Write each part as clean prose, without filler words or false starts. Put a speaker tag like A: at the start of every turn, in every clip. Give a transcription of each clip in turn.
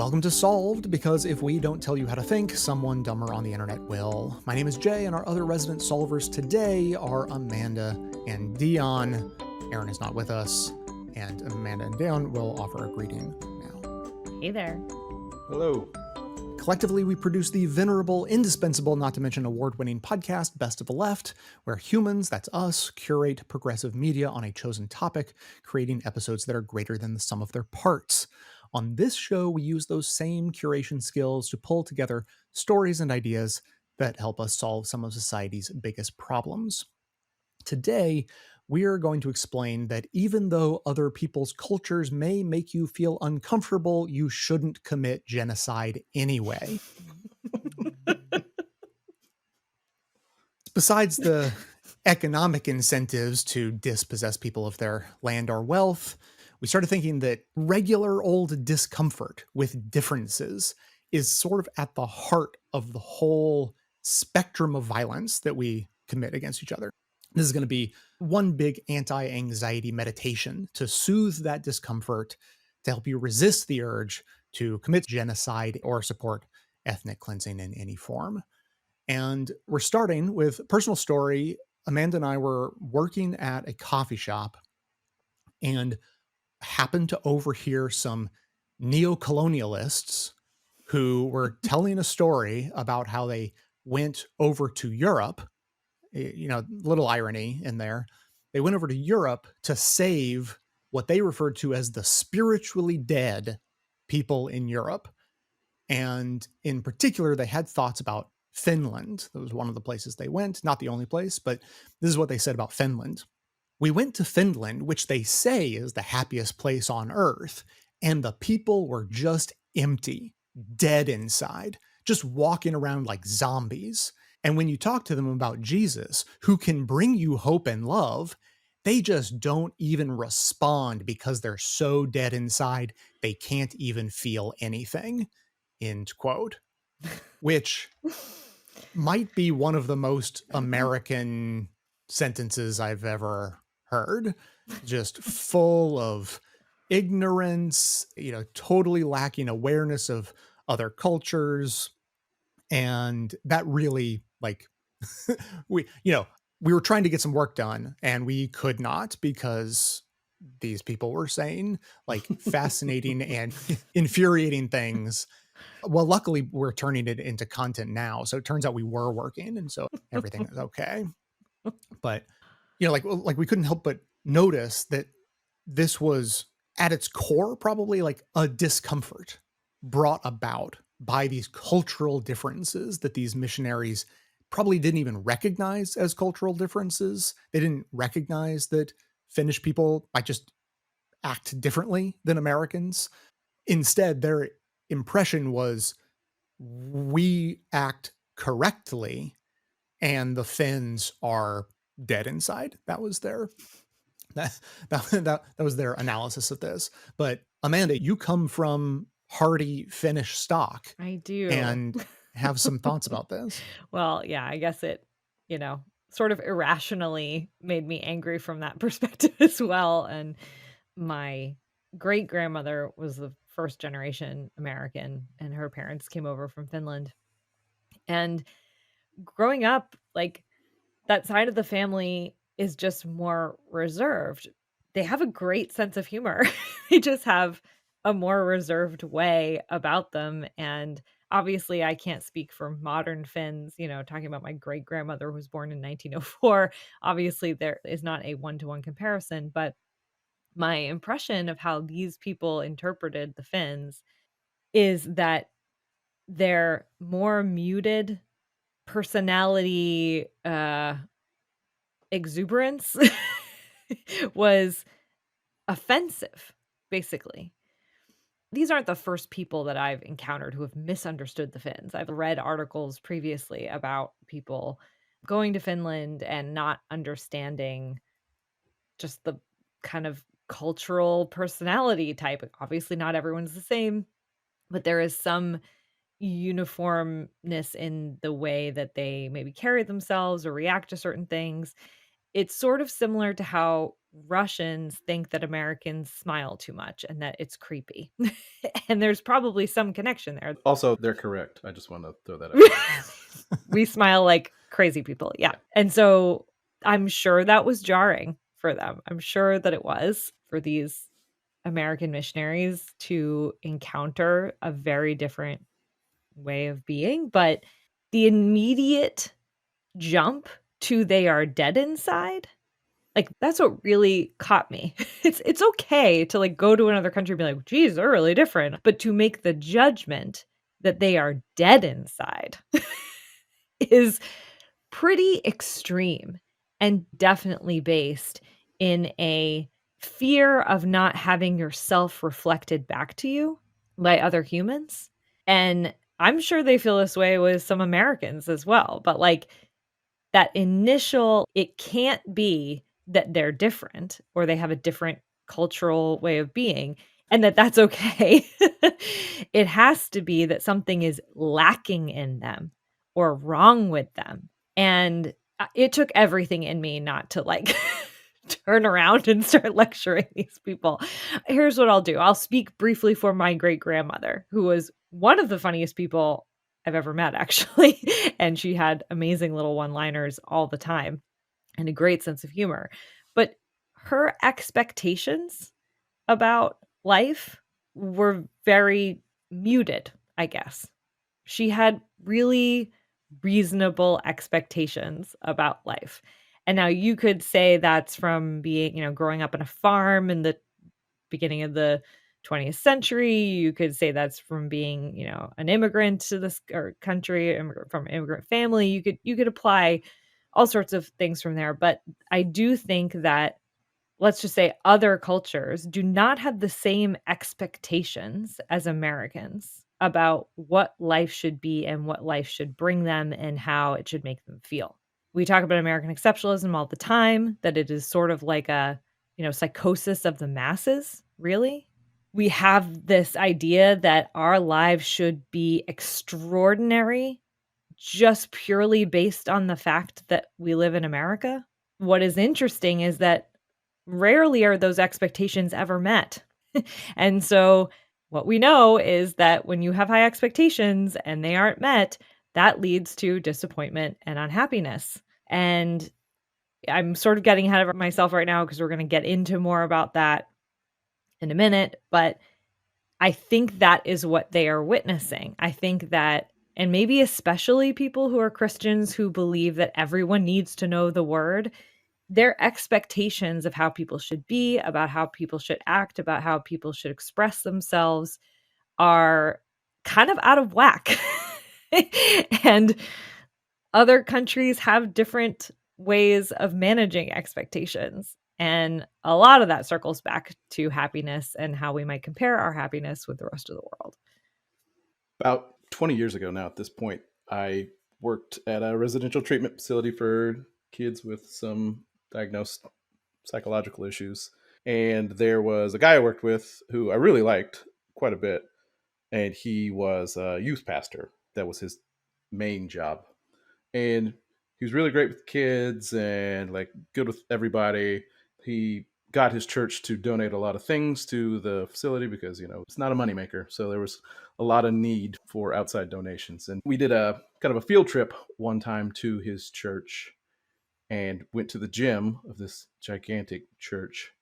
A: Welcome to Solved, because if we don't tell you how to think, someone dumber on the internet will. My name is Jay, and our other resident solvers today are Amanda and Deon. Erin is not with us, and Amanda and Deon will offer a greeting now.
B: Hey there.
C: Hello.
A: Collectively, we produce the venerable, indispensable, not to mention award-winning podcast, Best of the Left, where humans, that's us, curate progressive media on a chosen topic, creating episodes that are greater than the sum of their parts. On this show, we use those same curation skills to pull together stories and ideas that help us solve some of society's biggest problems. Today, we are going to explain that even though other people's cultures may make you feel uncomfortable, you shouldn't commit genocide anyway. Besides the economic incentives to dispossess people of their land or wealth, we started thinking that regular old discomfort with differences is sort of at the heart of the whole spectrum of violence that we commit against each other. This is going to be one big anti-anxiety meditation to soothe that discomfort, to help you resist the urge to commit genocide or support ethnic cleansing in any form. And we're starting with a personal story. Amanda and I were working at a coffee shop and happened to overhear some neo-colonialists who were telling a story about how they went over to Europe. You know, little irony in there. They went over to Europe to save what they referred to as the spiritually dead people in Europe. And in particular, they had thoughts about Finland. That was one of the places they went, not the only place, but this is what they said about Finland. We went to Finland, which they say is the happiest place on earth, and the people were just empty, dead inside, just walking around like zombies. And when you talk to them about Jesus, who can bring you hope and love, they just don't even respond because they're so dead inside, they can't even feel anything, end quote. Which might be one of the most American sentences I've ever heard. Just full of ignorance, totally lacking awareness of other cultures. And that really, we were trying to get some work done and we could not because these people were saying fascinating and infuriating things. Well, luckily we're turning it into content now. So it turns out we were working and so everything is okay. But, we couldn't help but notice that this was at its core, probably like a discomfort brought about by these cultural differences that these missionaries probably didn't even recognize as cultural differences. They didn't recognize that Finnish people might just act differently than Americans. Instead, their impression was we act correctly and the Finns are dead inside. That was their that was their analysis of this. But Amanda, you come from hardy Finnish stock.
B: I do.
A: And have some thoughts about this.
B: Well, yeah, I guess it, sort of irrationally made me angry from that perspective as well. And my great grandmother was the first generation American, and her parents came over from Finland. And growing up, that side of the family is just more reserved. They have a great sense of humor. They just have a more reserved way about them. And obviously, I can't speak for modern Finns, talking about my great grandmother who was born in 1904. Obviously, there is not a one-to-one comparison, but my impression of how these people interpreted the Finns is that their more muted personality exuberance was offensive, basically. These aren't the first people that I've encountered who have misunderstood the Finns. I've read articles previously about people going to Finland and not understanding just the kind of cultural personality type. Obviously, not everyone's the same, but there is some uniformness in the way that they maybe carry themselves or react to certain things. It's sort of similar to how Russians think that Americans smile too much and that it's creepy. And there's probably some connection there.
C: Also, they're correct. I just want to throw that out there.
B: We smile like crazy people, yeah.
C: Yeah.
B: And so I'm sure that was jarring for them. I'm sure that it was for these American missionaries to encounter a very different way of being, but the immediate jump to they are dead inside, like, that's what really caught me. It's okay to, like, go to another country and be like, "Geez, they're really different," but to make the judgment that they are dead inside is pretty extreme and definitely based in a fear of not having yourself reflected back to you by other humans, and I'm sure they feel this way with some Americans as well, but, like, that initial it can't be that they're different or they have a different cultural way of being and that that's okay. It has to be that something is lacking in them or wrong with them. And it took everything in me not to like turn around and start lecturing these people. Here's what I'll do. I'll speak briefly for my great grandmother, who was one of the funniest people I've ever met, actually. And she had amazing little one liners all the time and a great sense of humor. But her expectations about life were very muted, I guess. She had really reasonable expectations about life. And now you could say that's from being, growing up on a farm in the beginning of the 20th century. You could say that's from being, an immigrant to this or country, from immigrant family. You could apply all sorts of things from there. But I do think that, let's just say, other cultures do not have the same expectations as Americans about what life should be and what life should bring them and how it should make them feel. We talk about American exceptionalism all the time, that it is sort of like a, psychosis of the masses, really. We have this idea that our lives should be extraordinary just purely based on the fact that we live in America. What is interesting is that rarely are those expectations ever met. And so what we know is that when you have high expectations and they aren't met, that leads to disappointment and unhappiness. And I'm sort of getting ahead of myself right now because we're going to get into more about that in a minute, but I think that is what they are witnessing. I think that, and maybe especially people who are Christians who believe that everyone needs to know the word, their expectations of how people should be, about how people should act, about how people should express themselves are kind of out of whack. And other countries have different ways of managing expectations. And a lot of that circles back to happiness and how we might compare our happiness with the rest of the world.
C: About 20 years ago now, at this point, I worked at a residential treatment facility for kids with some diagnosed psychological issues. And there was a guy I worked with who I really liked quite a bit. And he was a youth pastor. That was his main job. And he was really great with kids and like good with everybody. He got his church to donate a lot of things to the facility because, it's not a moneymaker. So there was a lot of need for outside donations. And we did a kind of a field trip one time to his church and went to the gym of this gigantic church.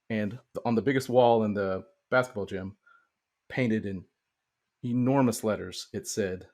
C: And on the biggest wall in the basketball gym, painted in enormous letters, it said,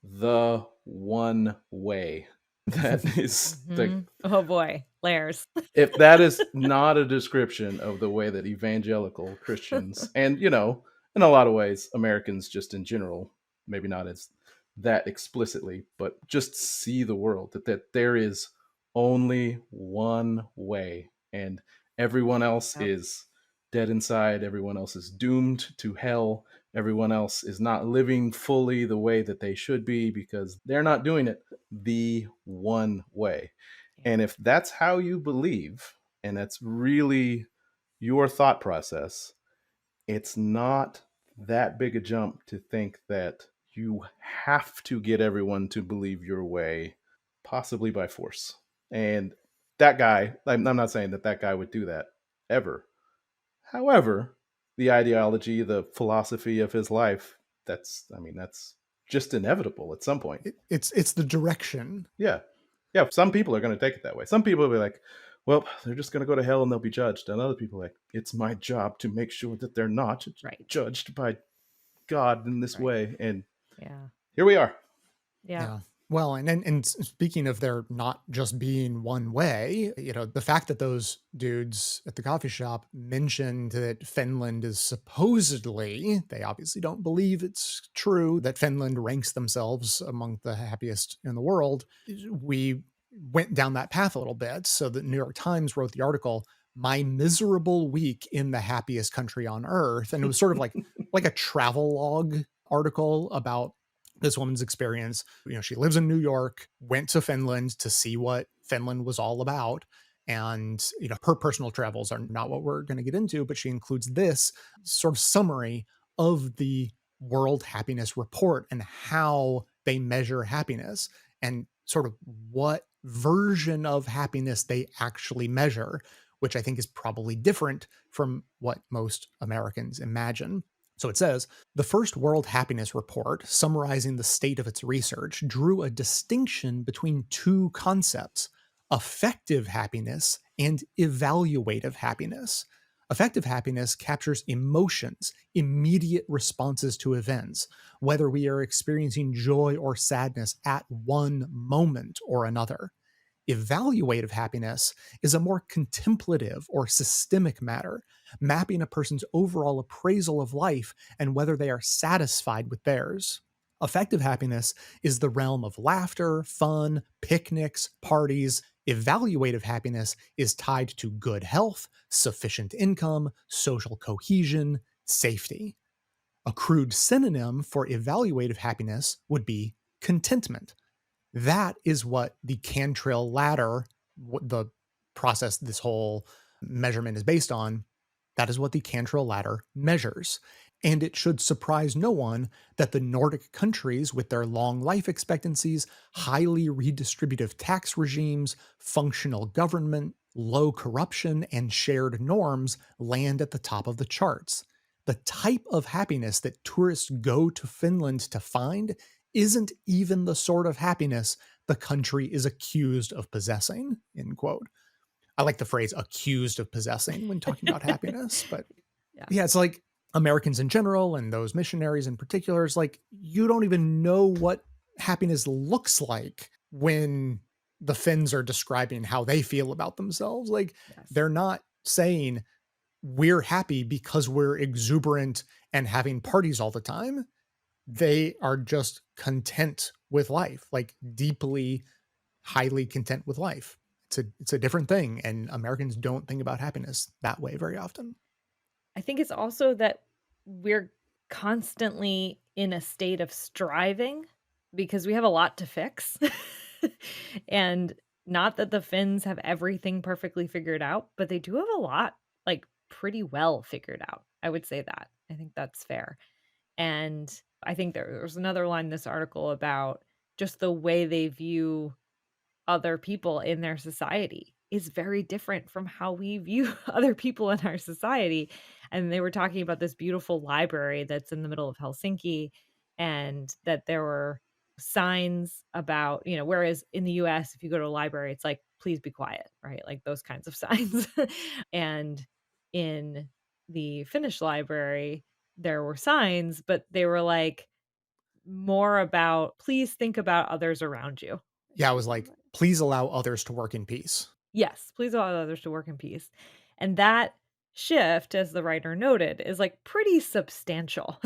C: "The One Way." That is the,
B: Oh boy, layers.
C: if that is not a description of the way that evangelical Christians and, in a lot of ways, Americans just in general, maybe not as that explicitly, but just see the world that there is only one way and everyone else
B: Yep.
C: is dead inside. Everyone else is doomed to hell. Everyone else is not living fully the way that they should be because they're not doing it the one way.
B: Yeah.
C: And if that's how you believe, and that's really your thought process, it's not that big a jump to think that you have to get everyone to believe your way, possibly by force. And that guy, I'm not saying that that guy would do that ever. However, the ideology, the philosophy of his life, that's just inevitable at some point.
A: It's the direction.
C: Yeah. Yeah, some people are going to take it that way. Some people will be like, well, they're just going to go to hell and they'll be judged. And other people are like, it's my job to make sure that they're not
B: Right.
C: judged by God in this
B: Right.
C: way. And
B: Yeah.
C: here we are.
B: Yeah.
A: Yeah. Well, and speaking of there not just being one way, the fact that those dudes at the coffee shop mentioned that Finland is supposedly, they obviously don't believe it's true, that Finland ranks themselves among the happiest in the world. We went down that path a little bit. So the New York Times wrote the article, "My Miserable Week in the Happiest Country on Earth." And it was sort of like a travel log article about this woman's experience. She lives in New York, went to Finland to see what Finland was all about. And, her personal travels are not what we're going to get into, but she includes this sort of summary of the World Happiness Report and how they measure happiness and sort of what version of happiness they actually measure, which I think is probably different from what most Americans imagine. So it says, the first World Happiness Report, summarizing the state of its research, drew a distinction between two concepts: affective happiness and evaluative happiness. Affective happiness captures emotions, immediate responses to events, whether we are experiencing joy or sadness at one moment or another. Evaluative happiness is a more contemplative or systemic matter, mapping a person's overall appraisal of life and whether they are satisfied with theirs. Affective happiness is the realm of laughter, fun, picnics, parties. Evaluative happiness is tied to good health, sufficient income, social cohesion, safety. A crude synonym for evaluative happiness would be contentment. That is what the Cantrell ladder, what the process this whole measurement is based on, that is what the Cantrell ladder measures. And it should surprise no one that the Nordic countries, with their long life expectancies, highly redistributive tax regimes, functional government, low corruption, and shared norms, land at the top of the charts. The type of happiness that tourists go to Finland to find isn't even the sort of happiness the country is accused of possessing, end quote. I like the phrase accused of possessing when talking about happiness, but
B: Yeah.
A: it's like Americans in general and those missionaries in particular, is like, you don't even know what happiness looks like when the Finns are describing how they feel about themselves. Like,
B: Yes.
A: they're not saying we're happy because we're exuberant and having parties all the time. They are just content with life, like deeply, highly content with life. It's a different thing, and Americans don't think about happiness that way very often.
B: I think it's also that we're constantly in a state of striving because we have a lot to fix. And not that the Finns have everything perfectly figured out, but they do have a lot, like, pretty well figured out. I would say that. I think that's fair. And I think there's another line in this article about just the way they view other people in their society is very different from how we view other people in our society. And they were talking about this beautiful library that's in the middle of Helsinki, and that there were signs about, whereas in the US, if you go to a library, it's like, please be quiet, right? Like those kinds of signs. And in the Finnish library, there were signs, but they were like more about, please think about others around you.
A: Yeah, I was like, please allow others to work in peace.
B: Yes, please allow others to work in peace. And that shift, as the writer noted, is like pretty substantial.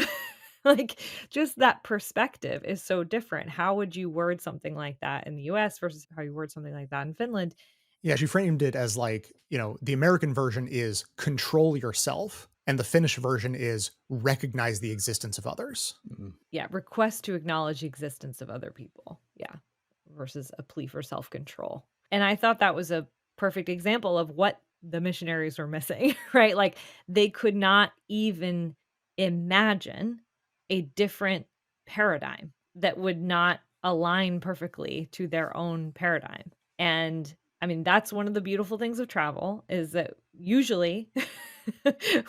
B: Like, just that perspective is so different. How would you word something like that in the US versus how you word something like that in Finland?
A: Yeah, she framed it as like, the American version is control yourself, and the Finnish version is recognize the existence of others.
C: Mhm.
B: Yeah, request to acknowledge the existence of other people. Yeah, versus a plea for self-control. And I thought that was a perfect example of what the missionaries were missing, right? Like, they could not even imagine a different paradigm that would not align perfectly to their own paradigm. And I mean, that's one of the beautiful things of travel is that usually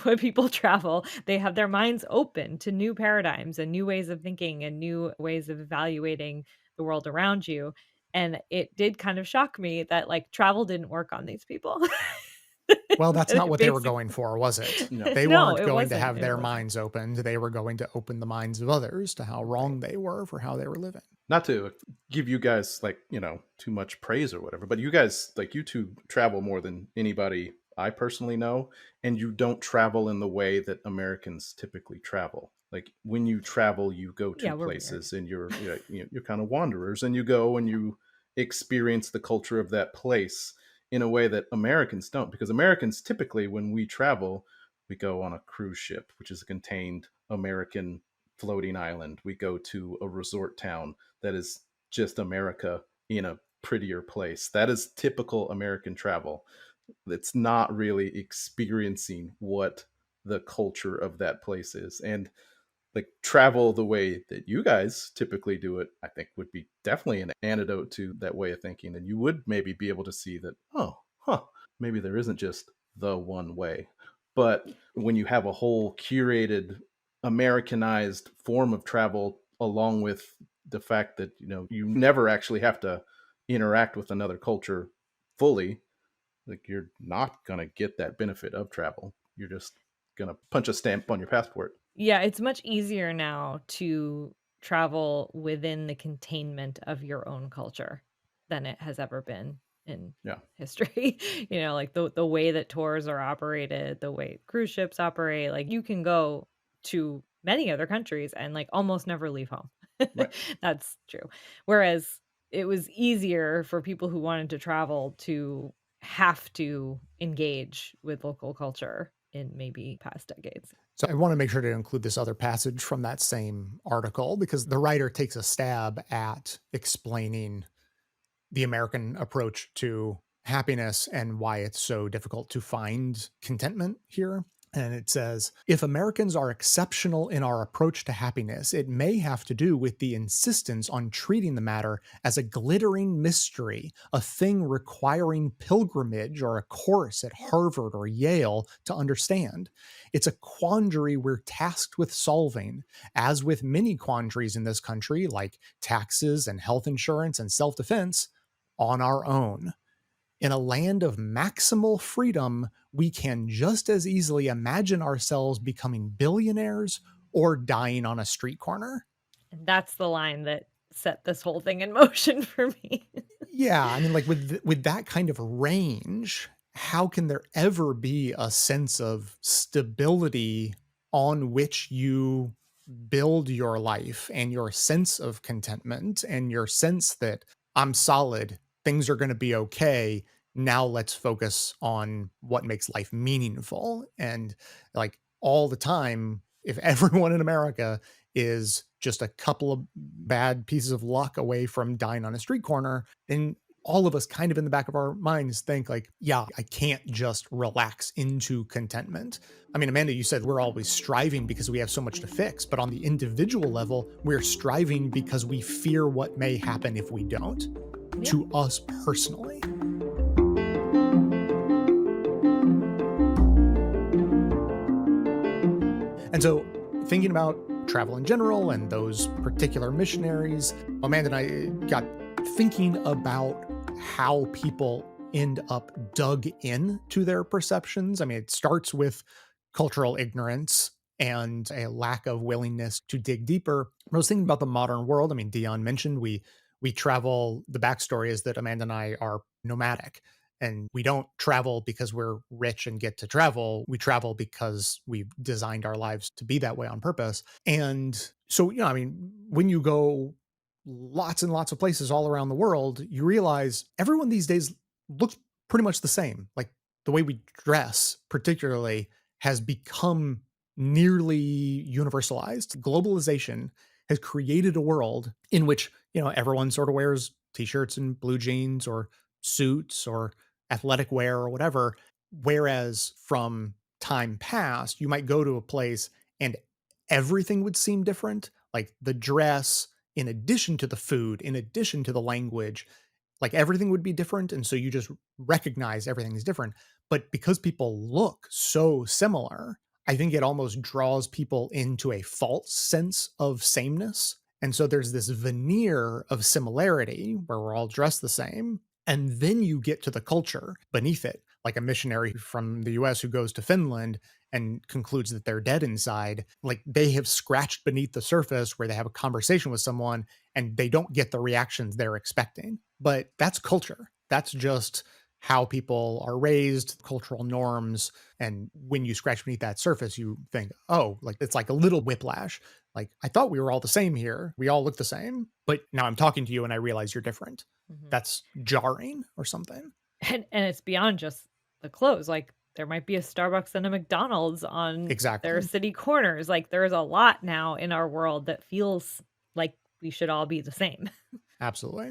B: when people travel, they have their minds open to new paradigms and new ways of thinking and new ways of evaluating the world around you. And it did kind of shock me that like travel didn't work on these people.
A: Well, that's
B: That
A: not
B: it
A: what they were
B: basic
A: going for, was it?
C: No.
A: They
B: No,
A: weren't
B: it
A: going to
B: wasn't.
A: have
B: It
A: their
B: wasn't.
A: minds opened. They were going to open the minds of others to how
B: Right.
A: wrong they were for how they were living.
C: Not to give you guys like, too much praise or whatever, but you guys, like, you two travel more than anybody I personally know, and you don't travel in the way that Americans typically travel. Like, when you travel, you go to
B: Yeah, we're weird.
C: places and you're kind of wanderers, and you go and you experience the culture of that place in a way that Americans don't, because Americans typically, when we travel, we go on a cruise ship, which is a contained American floating island. We go to a resort town that is just America in a prettier place. That is typical American travel. It's not really experiencing what the culture of that place is. And like, travel the way that you guys typically do it, I think would be definitely an antidote to that way of thinking. And you would maybe be able to see that, oh, huh, maybe there isn't just the one way. But when you have a whole curated, Americanized form of travel, along with the fact that, you never actually have to interact with another culture fully, like, you're not going to get that benefit of travel. You're just going to punch a stamp on your passport.
B: Yeah, it's much easier now to travel within the containment of your own culture than it has ever been in
C: Yeah.
B: history. Like the way that tours are operated, the way cruise ships operate, like you can go to many other countries and like almost never leave home.
C: Right.
B: That's true. Whereas it was easier for people who wanted to travel to have to engage with local culture in maybe past decades.
A: So I want to make sure to include this other passage from that same article because the writer takes a stab at explaining the American approach to happiness and why it's so difficult to find contentment here. And it says, if Americans are exceptional in our approach to happiness, it may have to do with the insistence on treating the matter as a glittering mystery, a thing requiring pilgrimage or a course at Harvard or Yale to understand. It's a quandary we're tasked with solving, as with many quandaries in this country, like taxes and health insurance and self defense, on our own. In a land of maximal freedom, we can just as easily imagine ourselves becoming billionaires or dying on a street corner.
B: And that's the line that set this whole thing in motion for me.
A: Yeah, I mean, like with that kind of range, how can there ever be a sense of stability on which you build your life and your sense of contentment and your sense that I'm solid, things are going to be okay. Now let's focus on what makes life meaningful. And like all the time, if everyone in America is just a couple of bad pieces of luck away from dying on a street corner, then all of us kind of in the back of our minds think like, yeah, I can't just relax into contentment. I mean, Amanda, you said we're always striving because we have so much to fix, but on the individual level, we're striving because we fear what may happen if we don't,
B: Yeah.
A: to us personally. And so, thinking about travel in general and those particular missionaries, Amanda and I got thinking about how people end up dug in to their perceptions. I mean, it starts with cultural ignorance and a lack of willingness to dig deeper. I was thinking about the modern world. I mean, Deon mentioned we travel. The backstory is that Amanda and I are nomadic. And we don't travel because we're rich and get to travel. We travel because we've designed our lives to be that way on purpose. And so, I mean, when you go lots and lots of places all around the world, you realize everyone these days looks pretty much the same. Like the way we dress, particularly, has become nearly universalized. Globalization has created a world in which, everyone sort of wears t-shirts and blue jeans or suits or athletic wear or whatever. Whereas from time past, you might go to a place and everything would seem different. Like the dress, in addition to the food, in addition to the language, like everything would be different. And so you just recognize everything is different. But because people look so similar, I think it almost draws people into a false sense of sameness. And so there's this veneer of similarity where we're all dressed the same. And then you get to the culture beneath it, like a missionary from the US who goes to Finland and concludes that they're dead inside. Like they have scratched beneath the surface where they have a conversation with someone and they don't get the reactions they're expecting. But that's culture. That's just how people are raised, cultural norms. And when you scratch beneath that surface, you think, oh, like it's like a little whiplash. Like I thought we were all the same here. We all look the same. But now I'm talking to you and I realize you're different.
B: Mhm.
A: That's jarring or something.
B: And it's beyond just the clothes. Like there might be a Starbucks and a McDonald's on their
A: Exactly.
B: city corners. Like there's a lot now in our world that feels like we should all be the same.
A: Absolutely.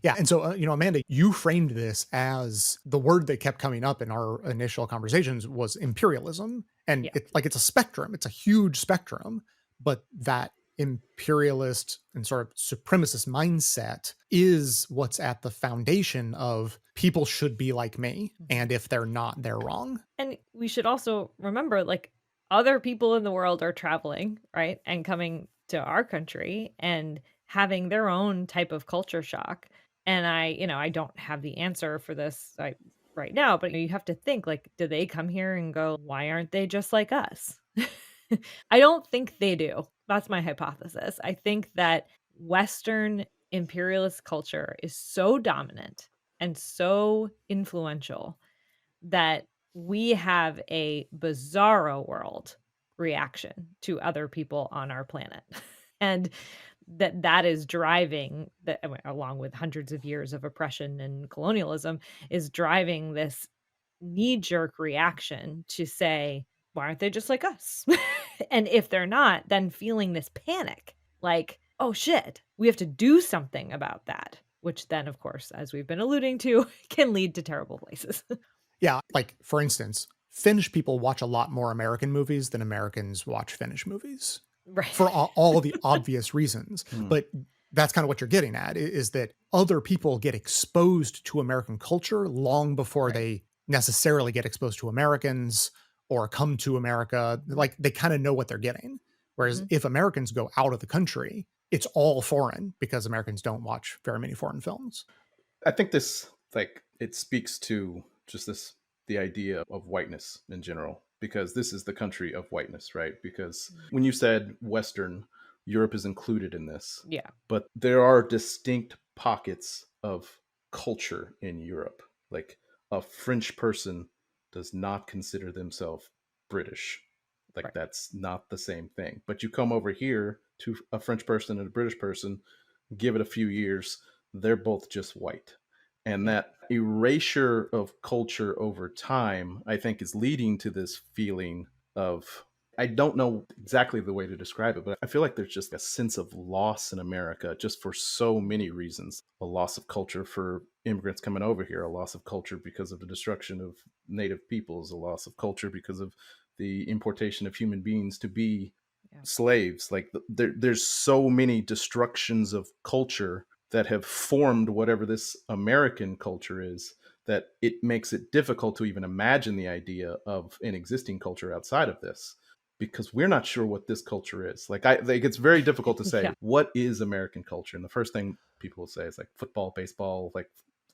A: Yeah. And so, Amanda, you framed this as the word that kept coming up in our initial conversations was imperialism. And
B: Yeah.
A: it's a spectrum, it's a huge spectrum, but that imperialist and sort of supremacist mindset is what's at the foundation of people should be like me. And if they're not, they're wrong.
B: And we should also remember like other people in the world are traveling, right? And coming to our country and having their own type of culture shock. And I don't have the answer for this right now, but you have to think like, do they come here and go, why aren't they just like us? I don't think they do. That's my hypothesis. I think that Western imperialist culture is so dominant and so influential that we have a bizarro world reaction to other people on our planet. And that is driving that, along with hundreds of years of oppression and colonialism, is driving this knee-jerk reaction to say, why aren't they just like us? And if they're not, then feeling this panic like, oh shit, we have to do something about that, which then of course, as we've been alluding to, can lead to terrible places.
A: Yeah. Like, for instance, Finnish people watch a lot more American movies than Americans watch Finnish movies
B: Right.
A: for all the obvious reasons.
C: Hmm.
A: But that's kind of what you're getting at is that other people get exposed to American culture long before
B: Right.
A: they necessarily get exposed to Americans or come to America. Like they kind of know what they're getting. Whereas
B: Mhm.
A: if Americans go out of the country, it's all foreign because Americans don't watch very many foreign films.
C: I think this, like, it speaks to just the idea of whiteness in general, because this is the country of whiteness, right? Because when you said Western, Europe is included in this,
B: Yeah.
C: but there are distinct pockets of culture in Europe. Like a French person does not consider themselves British. Like
B: Right.
C: that's not the same thing. But you come over here to a French person and a British person, give it a few years, they're both just white. And that erasure of culture over time, I think, is leading to this feeling of, I don't know exactly the way to describe it, but I feel like there's just a sense of loss in America just for so many reasons. A loss of culture for immigrants coming over here, a loss of culture because of the destruction of native peoples, a loss of culture because of the importation of human beings to be
B: Yeah.
C: slaves. Like there's so many destructions of culture that have formed whatever this American culture is, that it makes it difficult to even imagine the idea of an existing culture outside of this, because we're not sure what this culture is. Like it's very difficult to say
B: Yeah.
C: what is American culture. And the first thing people will say is like football, baseball, like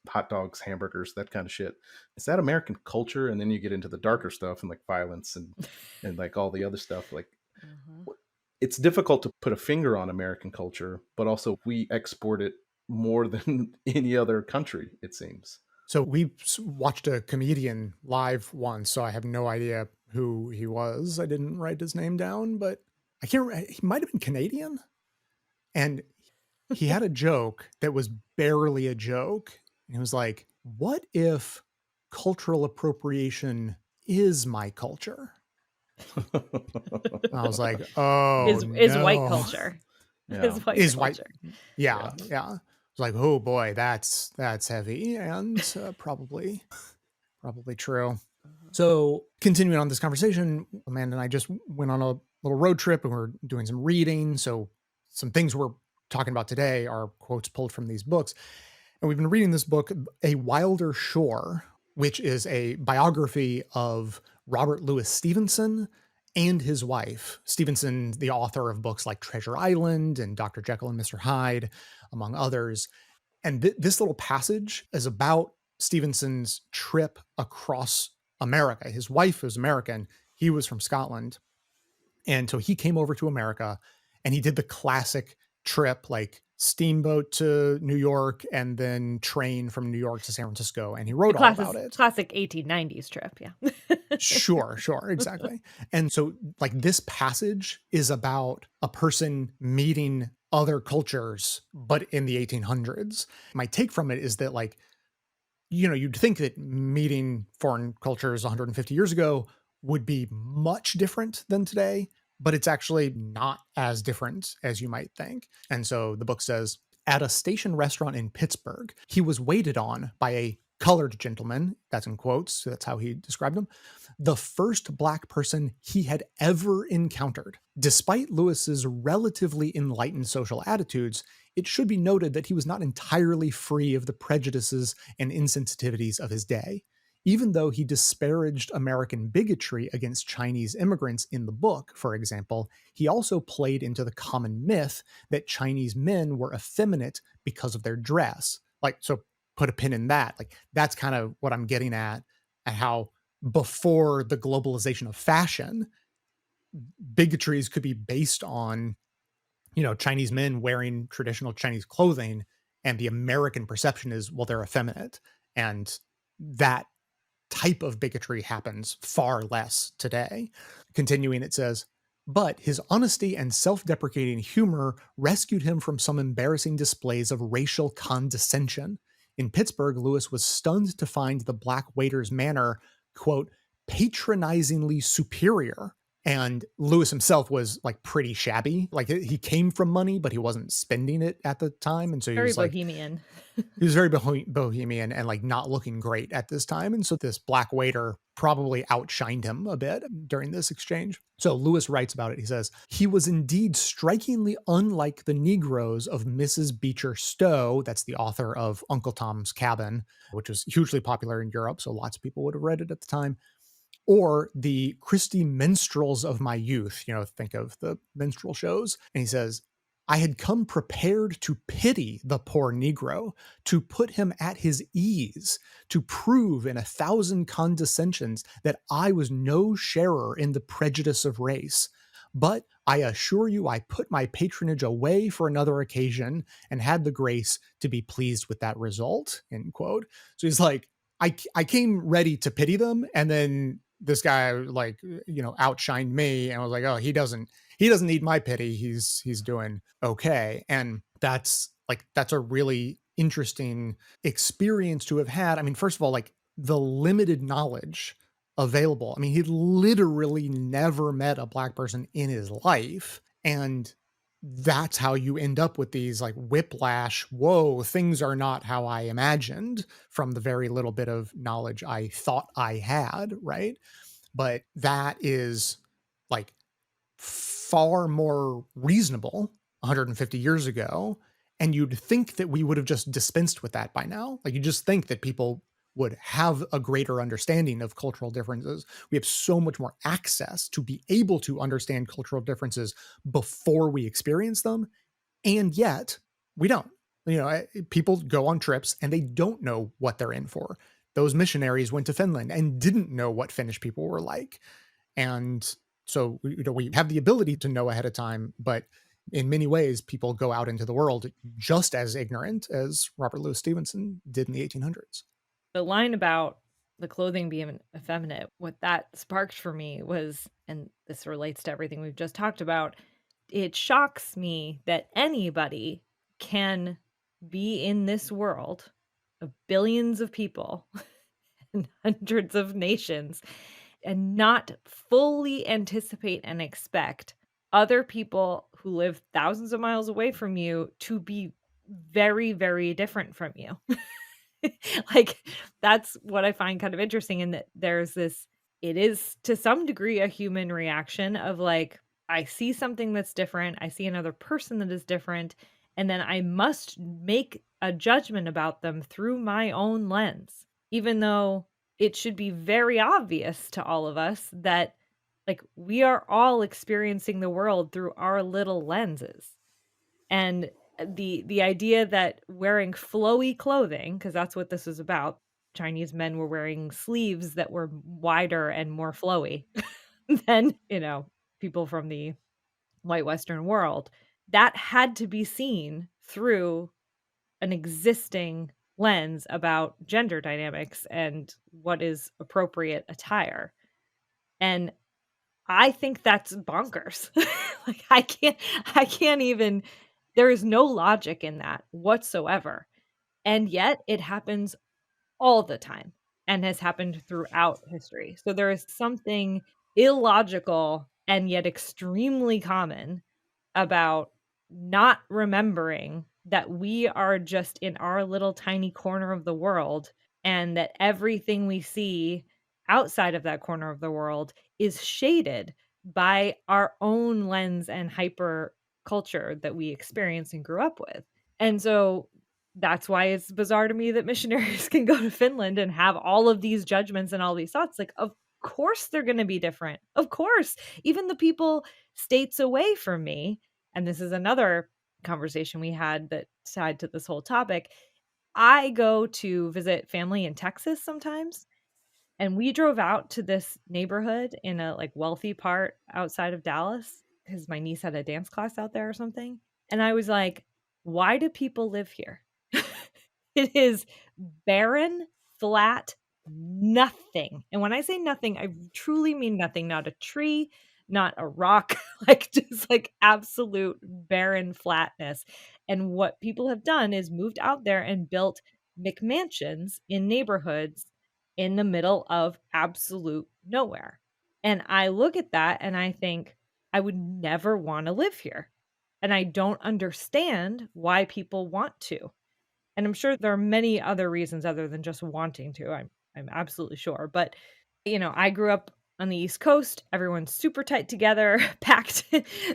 C: hot dogs, hamburgers, that kind of shit. Is that American culture? And then you get into the darker stuff and like violence and like all the other stuff. Like it's difficult to put a finger on American culture, but also we export it more than any other country, it seems.
A: So we watched a comedian live once, so I have no idea who he was. I didn't write his name down, but I can't remember. He might have been Canadian. And he had a joke that was barely a joke. And he was like, what if cultural appropriation is my culture? And I was like, oh,
B: Is white
A: no.
B: culture.
C: Yeah.
B: Is white
A: Is white.
B: culture.
A: Yeah. Yeah. It's like, oh boy, that's heavy and probably true. So continuing on this conversation, Amanda and I just went on a little road trip and we're doing some reading. So some things we're talking about today are quotes pulled from these books. And we've been reading this book, A Wilder Shore, which is a biography of Robert Louis Stevenson and his wife. Stevenson, the author of books like Treasure Island and Dr. Jekyll and Mr. Hyde, among others. And this little passage is about Stevenson's trip across America. His wife was American, he was from Scotland. And so he came over to America and he did the classic trip, like steamboat to New York and then train from New York to San Francisco. And he wrote all about it.
B: Classic 1890s trip. Yeah.
A: Sure, exactly. And so, like, this passage is about a person meeting other cultures, but in the 1800s. My take from it is that, like, you'd think that meeting foreign cultures 150 years ago would be much different than today, but it's actually not as different as you might think. And so the book says, at a station restaurant in Pittsburgh, he was waited on by a colored gentleman, that's in quotes, so that's how he described him, the first Black person he had ever encountered. Despite Lewis's relatively enlightened social attitudes, it should be noted that he was not entirely free of the prejudices and insensitivities of his day. Even though he disparaged American bigotry against Chinese immigrants in the book, for example, he also played into the common myth that Chinese men were effeminate because of their dress. Like, so put a pin in that. Like, that's kind of what I'm getting at, and how before the globalization of fashion, bigotries could be based on, Chinese men wearing traditional Chinese clothing, and the American perception is, well, they're effeminate. And that type of bigotry happens far less today. Continuing, it says, but his honesty and self-deprecating humor rescued him from some embarrassing displays of racial condescension. In Pittsburgh, Lewis was stunned to find the Black waiter's manner, quote, patronizingly superior. And Lewis himself was, like, pretty shabby. Like, he came from money, but he wasn't spending it at the time. And so he
B: Very
A: was like,
B: bohemian.
A: he was very bohemian and, like, not looking great at this time. And so this Black waiter probably outshined him a bit during this exchange. So Lewis writes about it. He says, he was indeed strikingly unlike the Negroes of Mrs. Beecher Stowe. That's the author of Uncle Tom's Cabin, which was hugely popular in Europe. So lots of people would have read it at the time. Or the Christie minstrels of my youth, think of the minstrel shows. And he says, I had come prepared to pity the poor Negro, to put him at his ease, to prove in 1,000 condescensions that I was no sharer in the prejudice of race. But I assure you, I put my patronage away for another occasion and had the grace to be pleased with that result, end quote. So he's like, I came ready to pity them, and then this guy, like, outshined me, and I was like, oh, he doesn't need my pity. He's doing okay. And that's a really interesting experience to have had. I mean, first of all, like, the limited knowledge available. I mean, he literally never met a Black person in his life. And that's how you end up with these, like, whiplash, whoa, things are not how I imagined from the very little bit of knowledge I thought I had, right? But that is, like, far more reasonable 150 years ago. And you'd think that we would have just dispensed with that by now. Like, you just think that people would have a greater understanding of cultural differences. We have so much more access to be able to understand cultural differences before we experience them. And yet we don't. People go on trips and they don't know what they're in for. Those missionaries went to Finland and didn't know what Finnish people were like. And so, we have the ability to know ahead of time, but in many ways, people go out into the world just as ignorant as Robert Louis Stevenson did in the 1800s.
B: The line about the clothing being effeminate, what that sparked for me was, and this relates to everything we've just talked about, it shocks me that anybody can be in this world of billions of people and hundreds of nations and not fully anticipate and expect other people who live thousands of miles away from you to be very, very different from you. Like, that's what I find kind of interesting, in that there's this, it is to some degree a human reaction of, like, I see something that's different, I see another person that is different, and then I must make a judgment about them through my own lens, even though it should be very obvious to all of us that like we are all experiencing the world through our little lenses. And the idea that wearing flowy clothing, because that's what this is about, Chinese men were wearing sleeves that were wider and more flowy than, people from the white Western world. That had to be seen through an existing lens about gender dynamics and what is appropriate attire. And I think that's bonkers. Like I can't even there is no logic in that whatsoever. And yet it happens all the time and has happened throughout history. So there is something illogical and yet extremely common about not remembering that we are just in our little tiny corner of the world and that everything we see outside of that corner of the world is shaded by our own lens and hyper culture that we experience and grew up with. And so that's why it's bizarre to me that missionaries can go to Finland and have all of these judgments and all these thoughts. Like, of course they're going to be different. Of course. Even the people states away from me, and this is another conversation we had that tied to this whole topic. I go to visit family in Texas sometimes, and we drove out to this neighborhood in a like wealthy part outside of Dallas because my niece had a dance class out there or something. And I was like, why do people live here? It is barren, flat, nothing. And when I say nothing, I truly mean nothing. Not a tree, not a rock, like just like absolute barren flatness. And what people have done is moved out there and built McMansions in neighborhoods in the middle of absolute nowhere. And I look at that and I think, I would never want to live here. And I don't understand why people want to. And I'm sure there are many other reasons other than just wanting to. I'm absolutely sure. But I grew up on the East Coast. Everyone's super tight together, packed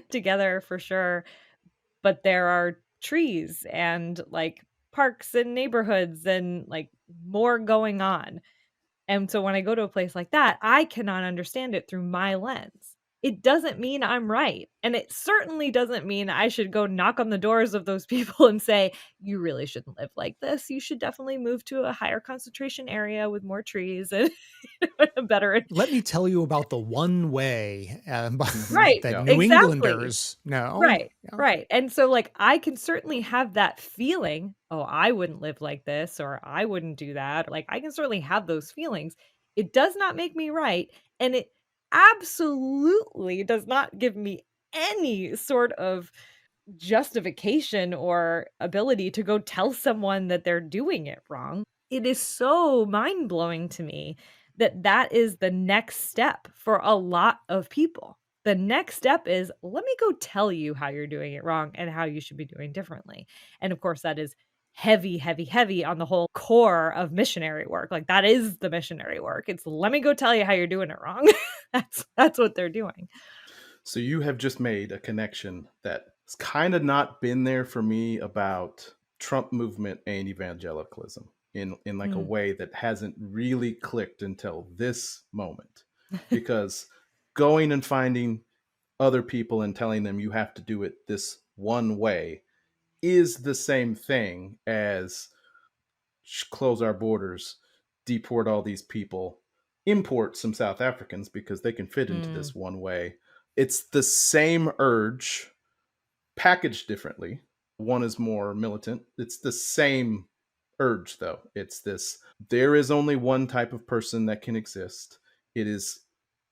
B: together for sure. But there are trees and like parks and neighborhoods and like more going on. And so when I go to a place like that, I cannot understand it through my lens. It doesn't mean I'm right. And it certainly doesn't mean I should go knock on the doors of those people and say, you really shouldn't live like this. You should definitely move to a higher concentration area with more trees and a better.
A: Let me tell you about the one way
B: Right.
A: that
C: Yeah.
A: New
B: Exactly.
A: Englanders know.
B: Right.
A: Yeah.
B: Right. And so like I can certainly have that feeling, oh, I wouldn't live like this or I wouldn't do that. Like I can certainly have those feelings. It does not make me right. And it absolutely does not give me any sort of justification or ability to go tell someone that they're doing it wrong. It is so mind-blowing to me that that is the next step for a lot of people. The next step is, let me go tell you how you're doing it wrong and how you should be doing differently. And of course, that is heavy, heavy, heavy on the whole core of missionary work. Like that is the missionary work. It's let me go tell you how you're doing it wrong. That's what they're doing.
C: So you have just made a connection that's kind of not been there for me about Trump movement and evangelicalism in like a
B: Mm.
C: way that hasn't really clicked until this moment. Because going and finding other people and telling them you have to do it this one way is the same thing as close our borders, deport all these people, import some South Africans because they can fit into
B: Mm.
C: this one way. It's the same urge, packaged differently. One is more militant. It's the same urge, though. It's this there is only one type of person that can exist. It is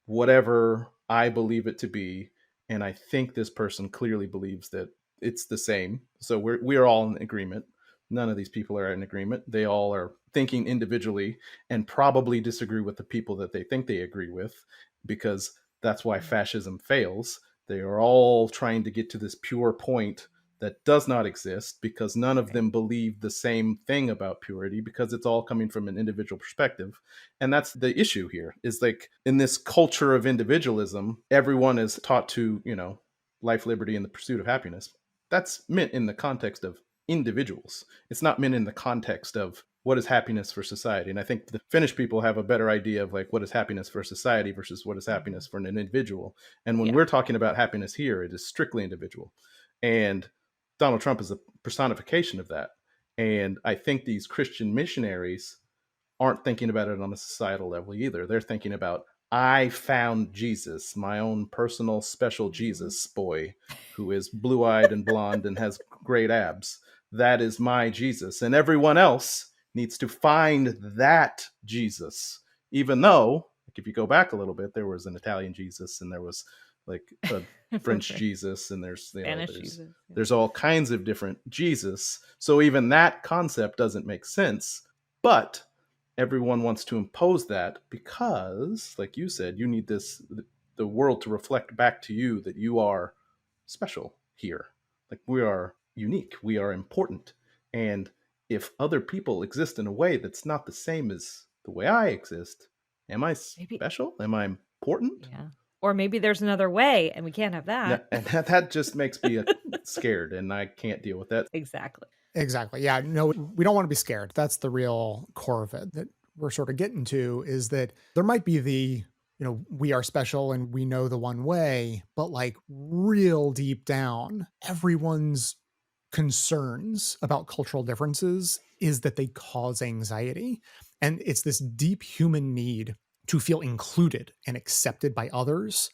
C: whatever I believe it to be. And I think this person clearly believes that it's the same. So we're all in agreement. None of these people are in agreement. They all are thinking individually and probably disagree with the people that they think they agree with, because that's why fascism fails. They are all trying to get to this pure point that does not exist because none of them believe the same thing about purity, because it's all coming from an individual perspective. And that's the issue here, is like in this culture of individualism, everyone is taught to, life, liberty, and the pursuit of happiness. That's meant in the context of individuals. It's not meant in the context of what is happiness for society. And I think the Finnish people have a better idea of like what is happiness for society versus what is happiness for an individual. And when
B: Yeah.
C: we're talking about happiness here, it is strictly individual. And Donald Trump is a personification of that. And I think these Christian missionaries aren't thinking about it on a societal level either. They're thinking about, I found Jesus, my own personal special Jesus boy who is blue eyed and blonde and has great abs. That is my Jesus. And everyone else needs to find that Jesus. Even though, like, if you go back a little bit, there was an Italian Jesus and there was like a French
B: Right.
C: Jesus, and there's
B: Spanish Jesus. Yeah.
C: there's all kinds of different Jesus. So even that concept doesn't make sense. But everyone wants to impose that because, like you said, you need the world to reflect back to you that you are special here. Like, we are unique, we are important. And if other people exist in a way that's not the same as the way I exist, am I
B: Maybe.
C: special? Am I important?
B: Yeah. Or maybe there's another way and we can't have that.
C: And that just makes me scared, and I can't deal with that.
B: Exactly.
A: Exactly. Yeah. No, we don't want to be scared. That's the real core of it that we're sort of getting to, is that there might be the, we are special and we know the one way, but like real deep down, everyone's concerns about cultural differences is that they cause anxiety. And it's this deep human need to feel included and accepted by others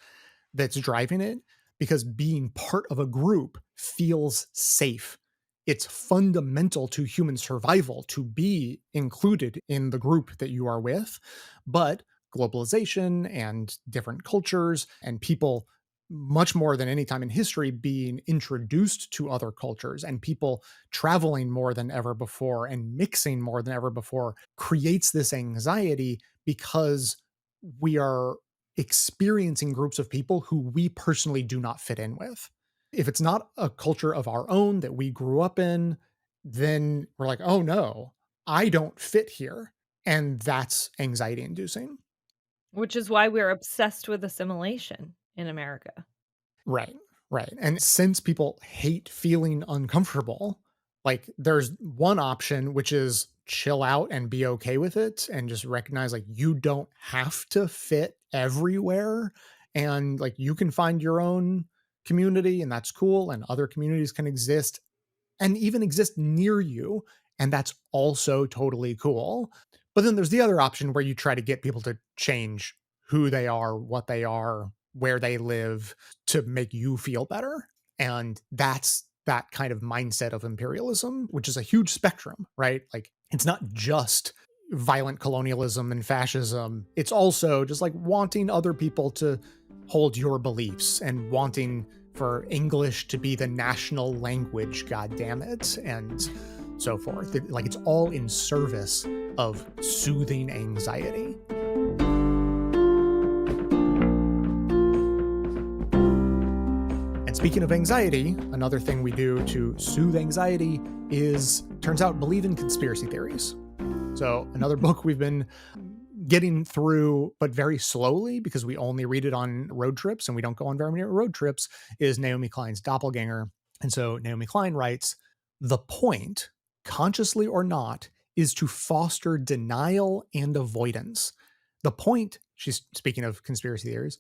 A: that's driving it, because being part of a group feels safe. It's fundamental to human survival to be included in the group that you are with. But globalization and different cultures and people, much more than any time in history, being introduced to other cultures and people traveling more than ever before and mixing more than ever before, creates this anxiety because we are experiencing groups of people who we personally do not fit in with. If it's not a culture of our own that we grew up in, then we're like, oh no, I don't fit here. And that's anxiety inducing.
B: Which is why we're obsessed with assimilation in America.
A: Right. Right. And since people hate feeling uncomfortable, like there's one option, which is chill out and be okay with it and just recognize like you don't have to fit everywhere, and like you can find your own community and that's cool, and other communities can exist and even exist near you, and that's also totally cool. But then there's the other option where you try to get people to change who they are, what they are, where they live, to make you feel better. And that's that kind of mindset of imperialism, which is a huge spectrum, right? Like it's not just violent colonialism and fascism. It's also just like wanting other people to hold your beliefs and wanting for English to be the national language, god damn it, and so forth. Like it's all in service of soothing anxiety. And speaking of anxiety, another thing we do to soothe anxiety is, turns out, believe in conspiracy theories. So another book we've been getting through, but very slowly because we only read it on road trips and we don't go on very many road trips, is Naomi Klein's Doppelganger. And so Naomi Klein writes, the point, consciously or not, is to foster denial and avoidance. The point, she's speaking of conspiracy theories,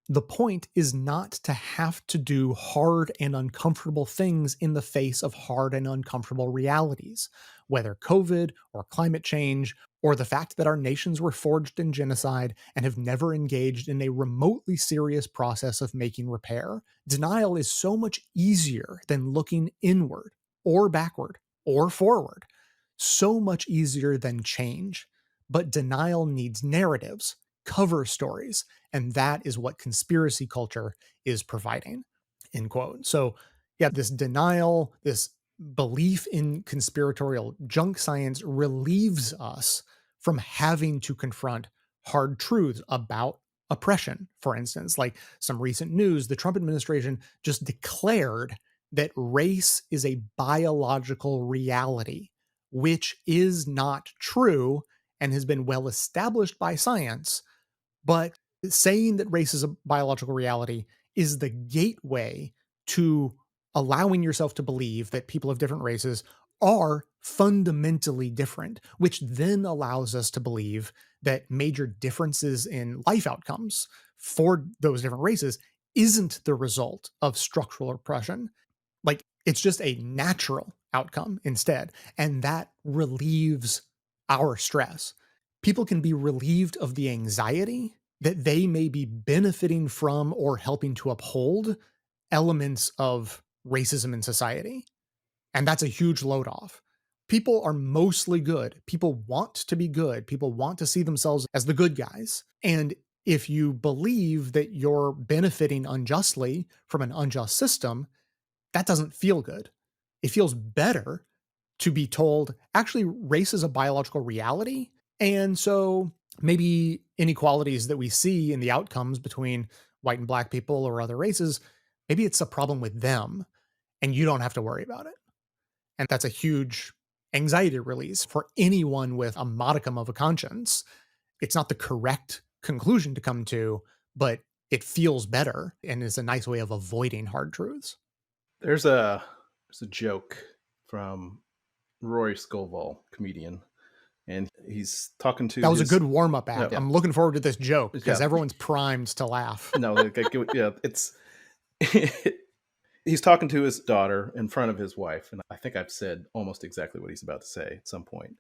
A: the point is not to have to do hard and uncomfortable things in the face of hard and uncomfortable realities, whether COVID or climate change, or the fact that our nations were forged in genocide and have never engaged in a remotely serious process of making repair. Denial is so much easier than looking inward or backward or forward. So much easier than change. But denial needs narratives, cover stories, and that is what conspiracy culture is providing, end quote. So yeah, this denial, this belief in conspiratorial junk science relieves us from having to confront hard truths about oppression. For instance, like some recent news, the Trump administration just declared that race is a biological reality, which is not true and has been well established by science. But saying that race is a biological reality is the gateway to allowing yourself to believe that people of different races are fundamentally different, which then allows us to believe that major differences in life outcomes for those different races isn't the result of structural oppression. Like, it's just a natural outcome instead. And that relieves our stress. People can be relieved of the anxiety that they may be benefiting from or helping to uphold elements of racism in society. And that's a huge load off. People are mostly good. People want to be good. People want to see themselves as the good guys. And if you believe that you're benefiting unjustly from an unjust system, that doesn't feel good. It feels better to be told, actually, race is a biological reality. And so maybe inequalities that we see in the outcomes between white and black people or other races, maybe it's a problem with them and you don't have to worry about it. And that's a huge anxiety release for anyone with a modicum of a conscience. It's not the correct conclusion to come to, but it feels better and is a nice way of avoiding hard truths.
C: There's a joke from Rory Scovel, comedian, and he's talking to
A: That was a
C: his,
A: good warm-up act.
C: yeah,
A: I'm looking forward to this joke because
C: yeah.
A: everyone's primed to laugh.
C: No, yeah, it's he's talking to his daughter in front of his wife, and I think I've said almost exactly what he's about to say at some point.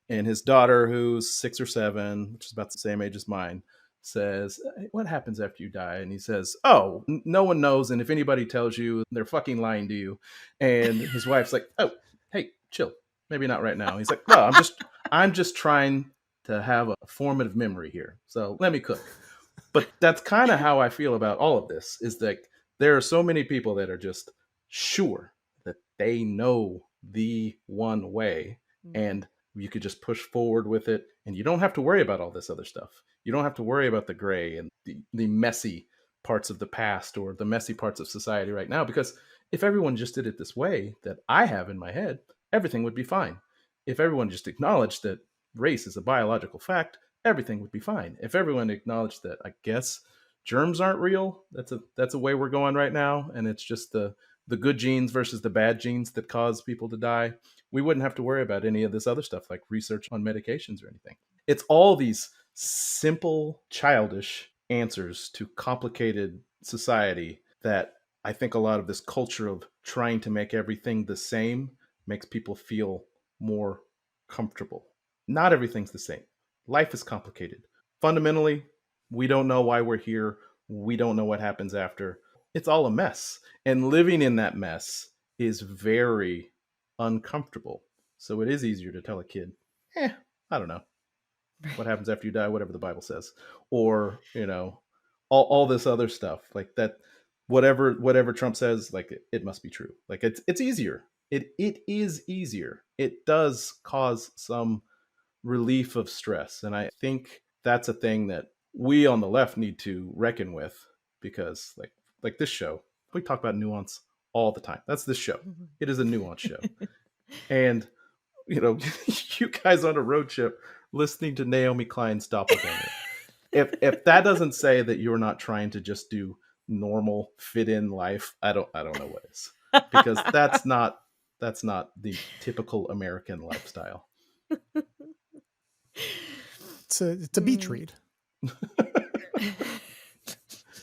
C: And his daughter, who's 6 or 7, which is about the same age as mine, says, "Hey, what happens after you die?" And he says, "Oh, no one knows, and if anybody tells you, they're fucking lying to you." And his wife's like, "Oh, hey, chill. Maybe not right now." He's like, "Well, I'm just trying to have a formative memory here. So let me cook." But that's kind of how I feel about all of this, is that there are so many people that are just sure that they know the one way, and you could just push forward with it, and you don't have to worry about all this other stuff. You don't have to worry about the gray and the messy parts of the past or the messy parts of society right now, because if everyone just did it this way that I have in my head, everything would be fine. If everyone just acknowledged that race is a biological fact, everything would be fine. If everyone acknowledged that, I guess, germs aren't real, that's a way we're going right now, and it's just the good genes versus the bad genes that cause people to die, we wouldn't have to worry about any of this other stuff like research on medications or anything. It's all these simple, childish answers to complicated society that I think a lot of this culture of trying to make everything the same makes people feel more comfortable. Not everything's the same. Life is complicated. Fundamentally, we don't know why we're here. We don't know what happens after. It's all a mess. And living in that mess is very uncomfortable. So it is easier to tell a kid, I don't know. What happens after you die, whatever the Bible says. Or, all this other stuff. Like that, whatever Trump says, like it must be true. Like it's easier. It is easier. It does cause some relief of stress. And I think that's a thing that we on the left need to reckon with, because like this show, we talk about nuance all the time. That's this show. It is a nuance show. And you guys on a road trip listening to Naomi Klein's Doppelganger. If that doesn't say that you're not trying to just do normal fit in life, I don't know what is. Because that's not the typical American lifestyle.
A: It's a beach read.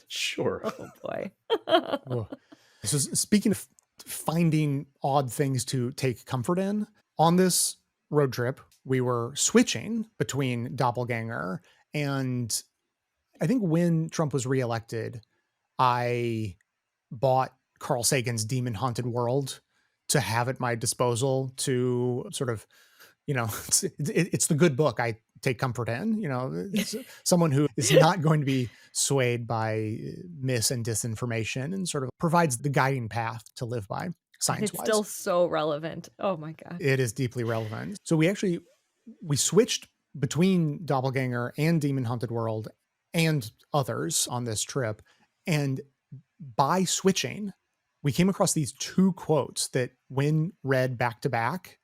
C: Sure.
B: Oh boy.
A: Whoa. So speaking of finding odd things to take comfort in, on this road trip, we were switching between Doppelganger and I think when Trump was reelected, I bought Carl Sagan's Demon Haunted World to have at my disposal to sort of, it's the good book I take comfort in. It's someone who is not going to be swayed by mis and disinformation and sort of provides the guiding path to live by science-wise.
B: It's still so relevant. Oh my God.
A: It is deeply relevant. So we switched between Doppelganger and Demon Haunted World and others on this trip. And by switching, we came across these two quotes that, when read back to back,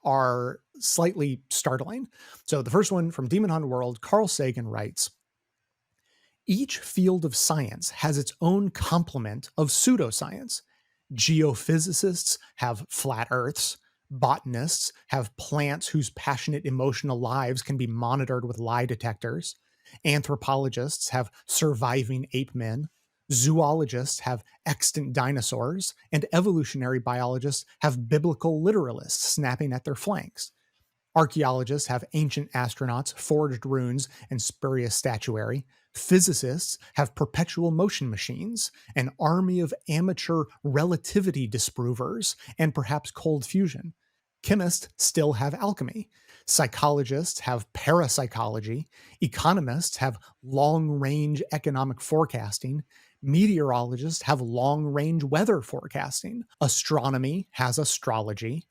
A: are slightly startling. So the first one from Demon Haunted World, Carl Sagan writes, "Each field of science has its own complement of pseudoscience. Geophysicists have flat earths. Botanists have plants whose passionate emotional lives can be monitored with lie detectors. Anthropologists have surviving ape men. Zoologists have extant dinosaurs. And evolutionary biologists have biblical literalists snapping at their flanks. Archaeologists have ancient astronauts, forged runes, and spurious statuary. Physicists have perpetual motion machines, an army of amateur relativity disprovers, and perhaps cold fusion. Chemists still have alchemy. Psychologists have parapsychology. Economists have long range economic forecasting. Meteorologists have long range weather forecasting. Astronomy has astrology.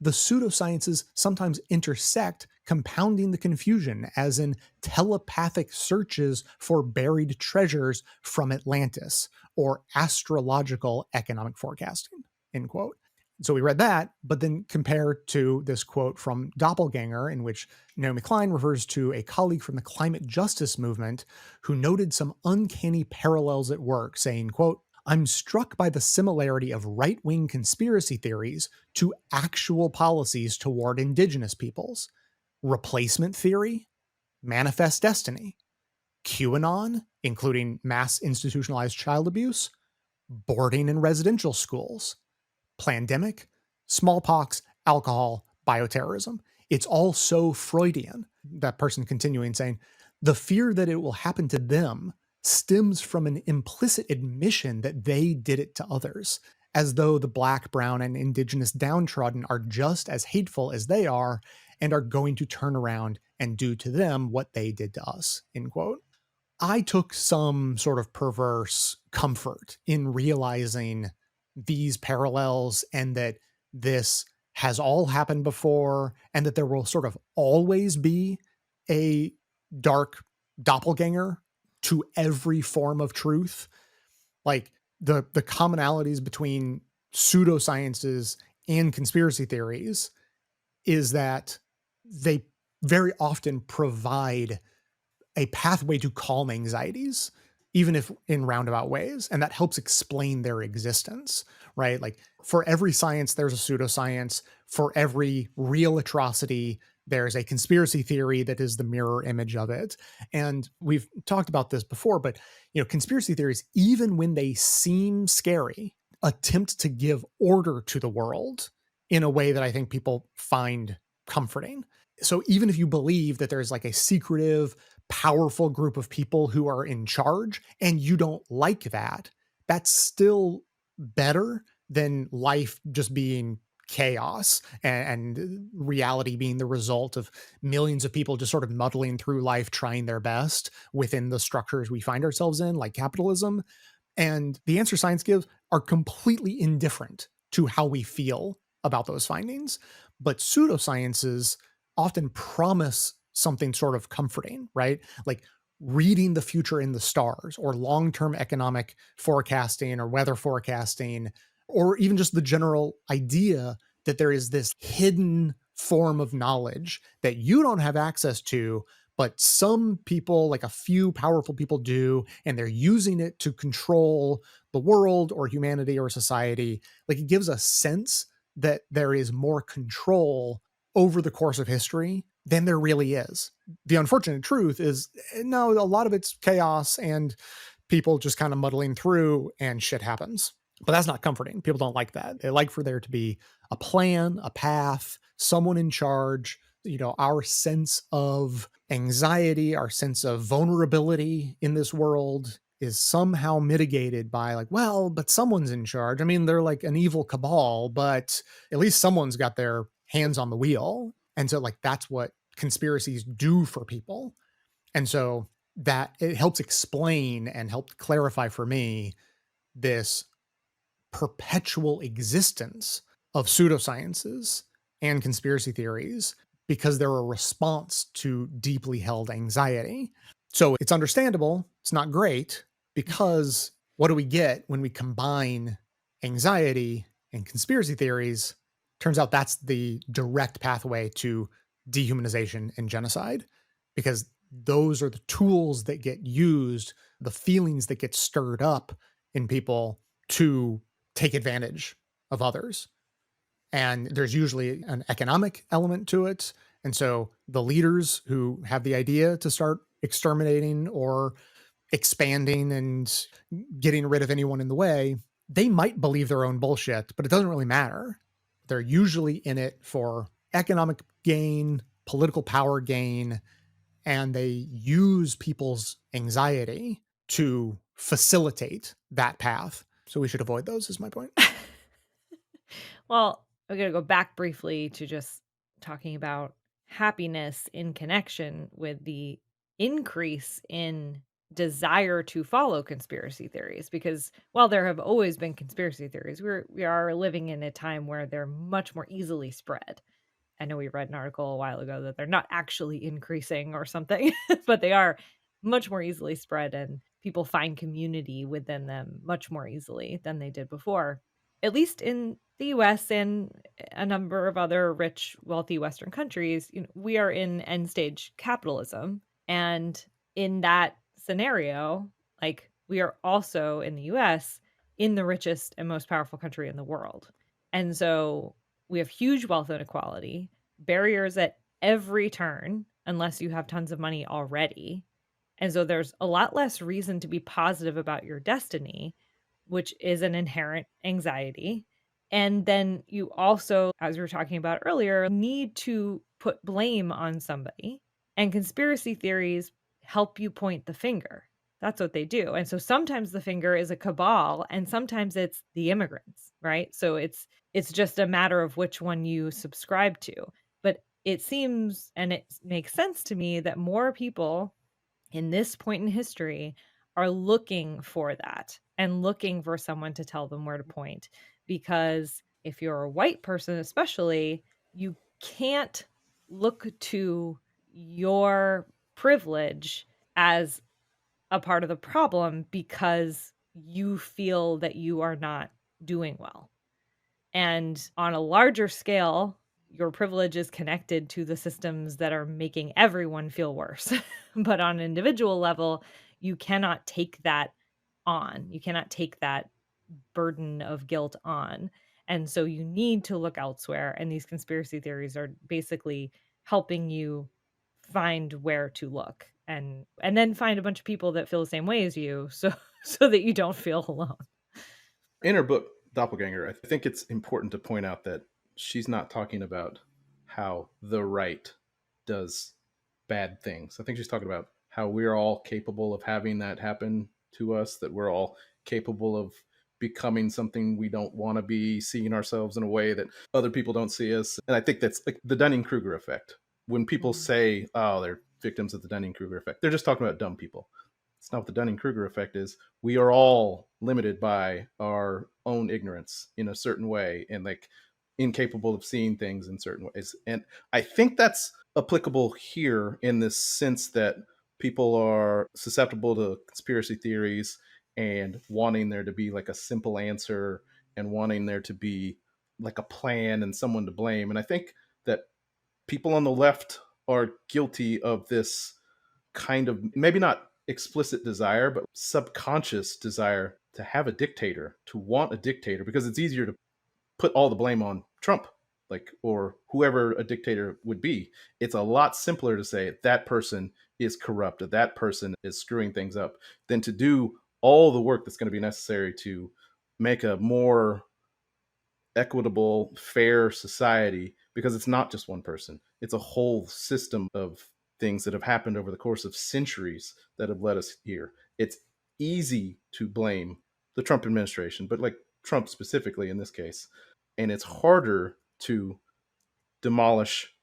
A: The pseudosciences sometimes intersect, compounding the confusion, as in telepathic searches for buried treasures from Atlantis or astrological economic forecasting, end quote. So we read that, but then compare to this quote from Doppelganger, in which Naomi Klein refers to a colleague from the climate justice movement who noted some uncanny parallels at work, saying, quote, "I'm struck by the similarity of right-wing conspiracy theories to actual policies toward indigenous peoples. Replacement theory, manifest destiny, QAnon, including mass institutionalized child abuse, boarding in residential schools, plandemic, smallpox, alcohol, bioterrorism. It's all so Freudian." That person continuing saying, "The fear that it will happen to them stems from an implicit admission that they did it to others, as though the Black, brown, and indigenous downtrodden are just as hateful as they are and are going to turn around and do to them what they did to us," end quote. I took some sort of perverse comfort in realizing these parallels and that this has all happened before and that there will sort of always be a dark doppelganger to every form of truth. Like the commonalities between pseudosciences and conspiracy theories is that they very often provide a pathway to calm anxieties, even if in roundabout ways. And that helps explain their existence, right? Like for every science, there's a pseudoscience. For every real atrocity, there's a conspiracy theory that is the mirror image of it. And we've talked about this before, but conspiracy theories, even when they seem scary, attempt to give order to the world in a way that I think people find comforting. So even if you believe that there's like a secretive, powerful group of people who are in charge and you don't like that, that's still better than life just being chaos and reality being the result of millions of people just sort of muddling through life, trying their best within the structures we find ourselves in, like capitalism. And the answer science gives are completely indifferent to how we feel about those findings. But pseudosciences often promise something sort of comforting, right? Like reading the future in the stars or long-term economic forecasting or weather forecasting, or even just the general idea that there is this hidden form of knowledge that you don't have access to, but some people, like a few powerful people do, and they're using it to control the world or humanity or society. Like it gives a sense that there is more control over the course of history than there really is. The unfortunate truth is, no, a lot of it's chaos and people just kind of muddling through and shit happens. But that's not comforting. People don't like that. They like for there to be a plan, a path, someone in charge. Our sense of anxiety, our sense of vulnerability in this world is somehow mitigated by like, well, but someone's in charge. I mean, they're like an evil cabal, but at least someone's got their hands on the wheel. And so like, that's what conspiracies do for people. And so that it helps explain and help clarify for me this perpetual existence of pseudosciences and conspiracy theories because they're a response to deeply held anxiety. So it's understandable. It's not great because what do we get when we combine anxiety and conspiracy theories? Turns out that's the direct pathway to dehumanization and genocide, because those are the tools that get used, the feelings that get stirred up in people to take advantage of others. And there's usually an economic element to it. And so the leaders who have the idea to start exterminating or expanding and getting rid of anyone in the way, they might believe their own bullshit, but it doesn't really matter. They're usually in it for economic gain, political power gain, and they use people's anxiety to facilitate that path. So we should avoid those, is my point.
B: Well, I'm going to go back briefly to just talking about happiness in connection with the increase in desire to follow conspiracy theories, because while there have always been conspiracy theories, we are living in a time where they're much more easily spread. I know we read an article a while ago that they're not actually increasing or something, but they are much more easily spread, and people find community within them much more easily than they did before, at least in the US and a number of other rich, wealthy Western countries. We are in end stage capitalism. And in that scenario, like, we are also in the US in the richest and most powerful country in the world. And so we have huge wealth inequality, barriers at every turn, unless you have tons of money already. And so there's a lot less reason to be positive about your destiny, which is an inherent anxiety. And then you also, as we were talking about earlier, need to put blame on somebody. And conspiracy theories help you point the finger. That's what they do. And so sometimes the finger is a cabal, and sometimes it's the immigrants, right? So it's just a matter of which one you subscribe to. But it seems, and it makes sense to me, that more people in this point in history are looking for that and looking for someone to tell them where to point. Because if you're a white person, especially, you can't look to your privilege as a part of the problem because you feel that you are not doing well. And on a larger scale, your privilege is connected to the systems that are making everyone feel worse. But on an individual level, you cannot take that on. You cannot take that burden of guilt on. And so you need to look elsewhere. And these conspiracy theories are basically helping you find where to look, and then find a bunch of people that feel the same way as you, so so that you don't feel alone.
C: In her book, Doppelganger, I think it's important to point out that she's not talking about how the right does bad things. I think she's talking about how we're all capable of having that happen to us, that we're all capable of becoming something we don't want to be, seeing ourselves in a way that other people don't see us. And I think that's like the Dunning-Kruger effect. When people say, oh, they're victims of the Dunning-Kruger effect, they're just talking about dumb people. It's not what the Dunning-Kruger effect is. We are all limited by our own ignorance in a certain way, and like incapable of seeing things in certain ways. And I think that's applicable here in this sense that people are susceptible to conspiracy theories and wanting there to be like a simple answer and wanting there to be like a plan and someone to blame. And I think that people on the left are guilty of this kind of, maybe not explicit desire, but subconscious desire to have a dictator, to want a dictator, because it's easier to put all the blame on Trump, like, or whoever a dictator would be. It's a lot simpler to say that person is corrupt, or that person is screwing things up, than to do all the work that's going to be necessary to make a more equitable, fair society, because it's not just one person. It's a whole system of things that have happened over the course of centuries that have led us here. It's easy to blame the Trump administration, but like Trump specifically in this case. And it's harder to demolish,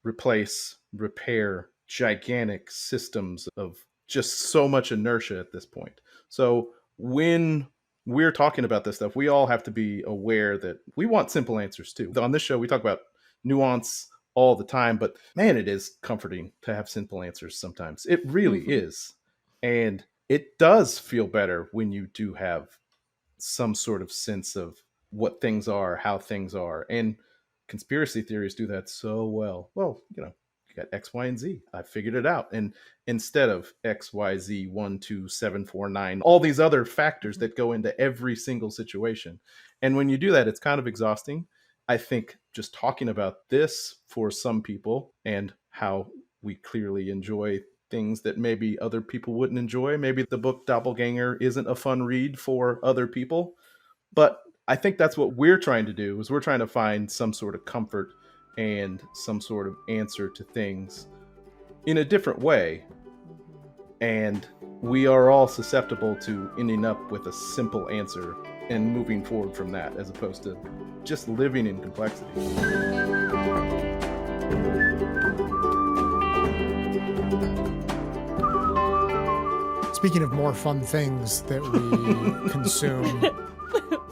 C: replace, repair gigantic systems of just so much inertia at this point. So when we're talking about this stuff, we all have to be aware that we want simple answers too. On this show, we talk about nuance all the time, but man, it is comforting to have simple answers sometimes. It really is. And it does feel better when you do have some sort of sense of what things are, how things are. And conspiracy theories do that so well. Well, you got X, Y, and Z. I figured it out. And instead of X, Y, Z, 1, 2, 7, 4, 9, all these other factors that go into every single situation. And when you do that, it's kind of exhausting. I think just talking about this for some people and how we clearly enjoy things that maybe other people wouldn't enjoy. Maybe the book Doppelganger isn't a fun read for other people, but I think that's what we're trying to do, is we're trying to find some sort of comfort and some sort of answer to things in a different way. And we are all susceptible to ending up with a simple answer and moving forward from that, as opposed to just living in complexity.
A: Speaking of more fun things that we consume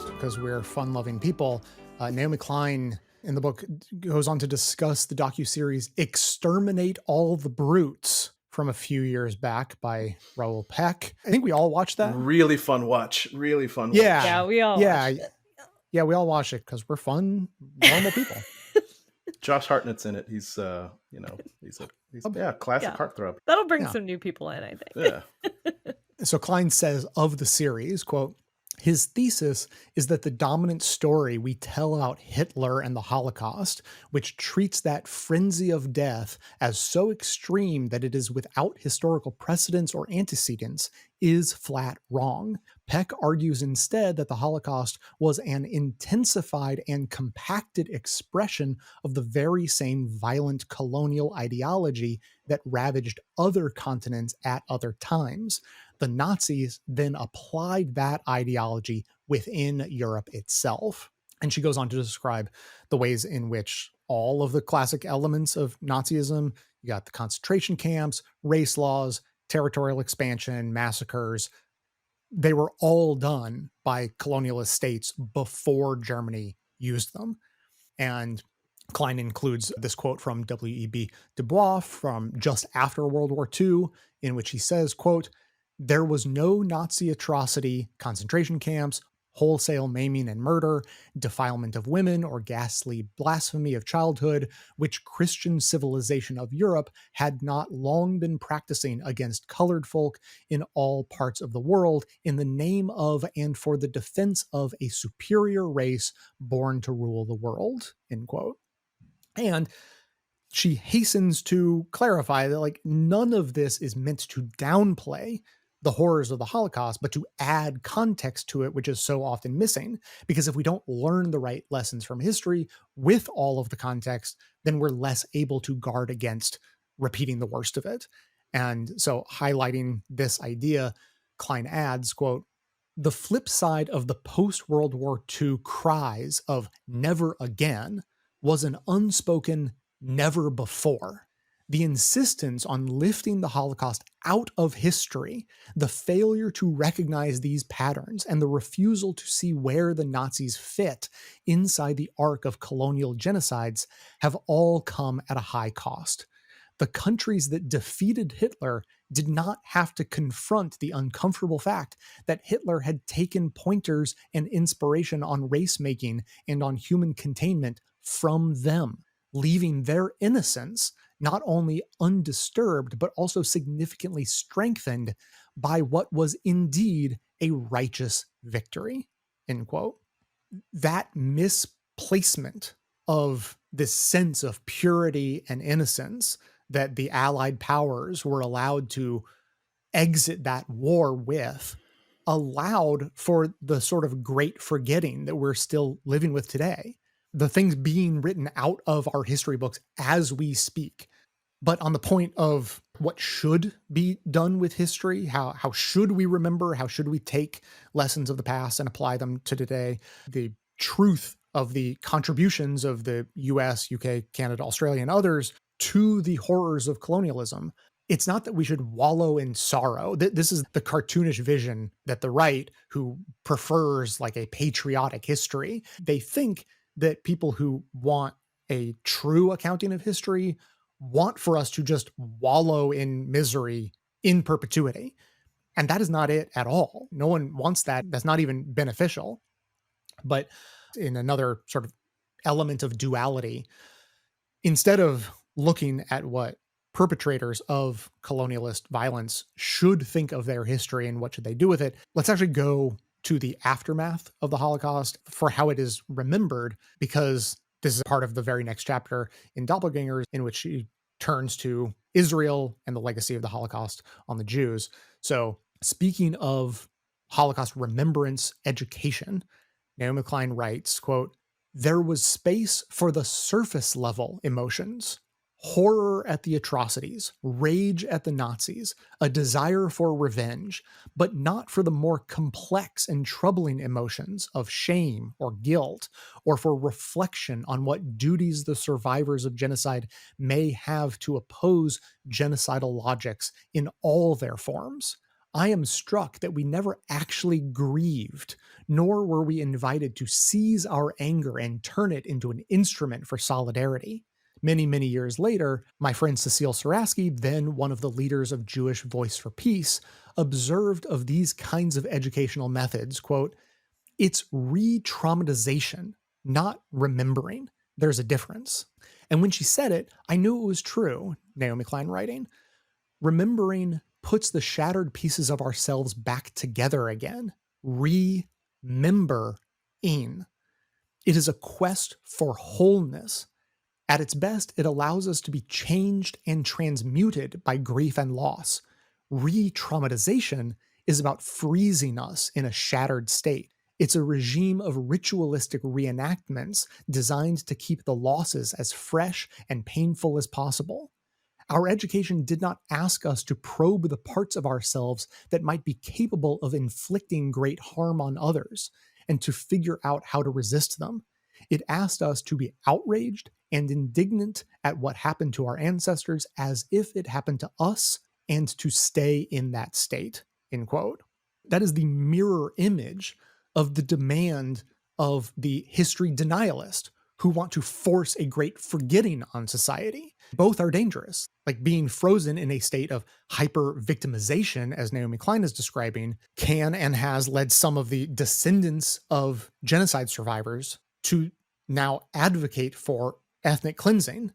A: because we're fun-loving people, Naomi Klein in the book goes on to discuss the docuseries Exterminate All the Brutes from a few years back by Raoul Peck. I think we all watched that.
C: Really fun watch. Really fun
A: Yeah.
C: watch.
B: Yeah, we all watched it.
A: Yeah, we all watch it because we're fun, normal people.
C: Josh Hartnett's in it. He's he's classic heartthrob.
B: That'll bring some new people in, I think.
C: Yeah.
A: So Klein says of the series, quote, his thesis is that the dominant story we tell about Hitler and the Holocaust, which treats that frenzy of death as so extreme that it is without historical precedents or antecedents, is flat wrong. Peck argues instead that the Holocaust was an intensified and compacted expression of the very same violent colonial ideology that ravaged other continents at other times. The Nazis then applied that ideology within Europe itself. And she goes on to describe the ways in which all of the classic elements of Nazism, you got the concentration camps, race laws, territorial expansion, massacres, they were all done by colonialist states before Germany used them. And Klein includes this quote from W.E.B. Du Bois from just after World War II, in which he says, quote, there was no Nazi atrocity, concentration camps, wholesale maiming and murder, defilement of women, or ghastly blasphemy of childhood, which Christian civilization of Europe had not long been practicing against colored folk in all parts of the world in the name of and for the defense of a superior race born to rule the world, end quote. And she hastens to clarify that, like, none of this is meant to downplay the horrors of the Holocaust, but to add context to it, which is so often missing. Because if we don't learn the right lessons from history with all of the context, then we're less able to guard against repeating the worst of it. And so, highlighting this idea, Klein adds, quote, the flip side of the post-World War II cries of never again was an unspoken never before. The insistence on lifting the Holocaust out of history, the failure to recognize these patterns, and the refusal to see where the Nazis fit inside the arc of colonial genocides have all come at a high cost. The countries that defeated Hitler did not have to confront the uncomfortable fact that Hitler had taken pointers and inspiration on race-making and on human containment from them, leaving their innocence not only undisturbed, but also significantly strengthened by what was indeed a righteous victory, end quote. That misplacement of this sense of purity and innocence that the Allied powers were allowed to exit that war with allowed for the sort of great forgetting that we're still living with today. The things being written out of our history books as we speak. But on the point of what should be done with history, how should we remember, how should we take lessons of the past and apply them to today, the truth of the contributions of the US, UK, Canada, Australia, and others to the horrors of colonialism, it's not that we should wallow in sorrow. This is the cartoonish vision that the right, who prefers like a patriotic history, they think that people who want a true accounting of history want for us to just wallow in misery in perpetuity. And that is not it at all. No one wants that. That's not even beneficial. But in another sort of element of duality, instead of looking at what perpetrators of colonialist violence should think of their history and what should they do with it, let's actually go to the aftermath of the Holocaust for how it is remembered, because this is part of the very next chapter in Doppelgangers, in which she turns to Israel and the legacy of the Holocaust on the Jews. So, speaking of Holocaust remembrance education, Naomi Klein writes, quote, "There was space for the surface level emotions, horror at the atrocities, rage at the Nazis, a desire for revenge, but not for the more complex and troubling emotions of shame or guilt, or for reflection on what duties the survivors of genocide may have to oppose genocidal logics in all their forms. I am struck that we never actually grieved, nor were we invited to seize our anger and turn it into an instrument for solidarity." Many, many years later, my friend Cecile Saraski, then one of the leaders of Jewish Voice for Peace, observed of these kinds of educational methods, quote, "It's re-traumatization, not remembering. There's a difference." And when she said it, I knew it was true, Naomi Klein writing. Remembering puts the shattered pieces of ourselves back together again. Remembering. It is a quest for wholeness. At its best, it allows us to be changed and transmuted by grief and loss. Re-traumatization is about freezing us in a shattered state. It's a regime of ritualistic reenactments designed to keep the losses as fresh and painful as possible. Our education did not ask us to probe the parts of ourselves that might be capable of inflicting great harm on others and to figure out how to resist them. It asked us to be outraged and indignant at what happened to our ancestors as if it happened to us, and to stay in that state, end quote. That is the mirror image of the demand of the history denialist who want to force a great forgetting on society. Both are dangerous. Like being frozen in a state of hyper victimization, as Naomi Klein is describing, can and has led some of the descendants of genocide survivors to now advocate for ethnic cleansing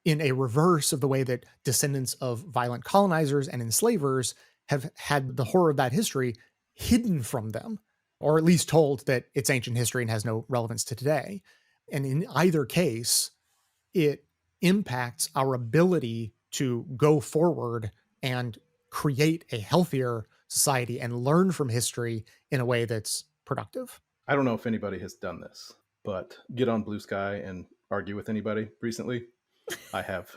A: in a reverse of the way that descendants of violent colonizers and enslavers have had the horror of that history hidden from them, or at least told that it's ancient history and has no relevance to today. And in either case, it impacts our ability to go forward and create a healthier society and learn from history in a way that's productive.
C: I don't know if anybody has done this, but get on Blue Sky and argue with anybody recently. I have.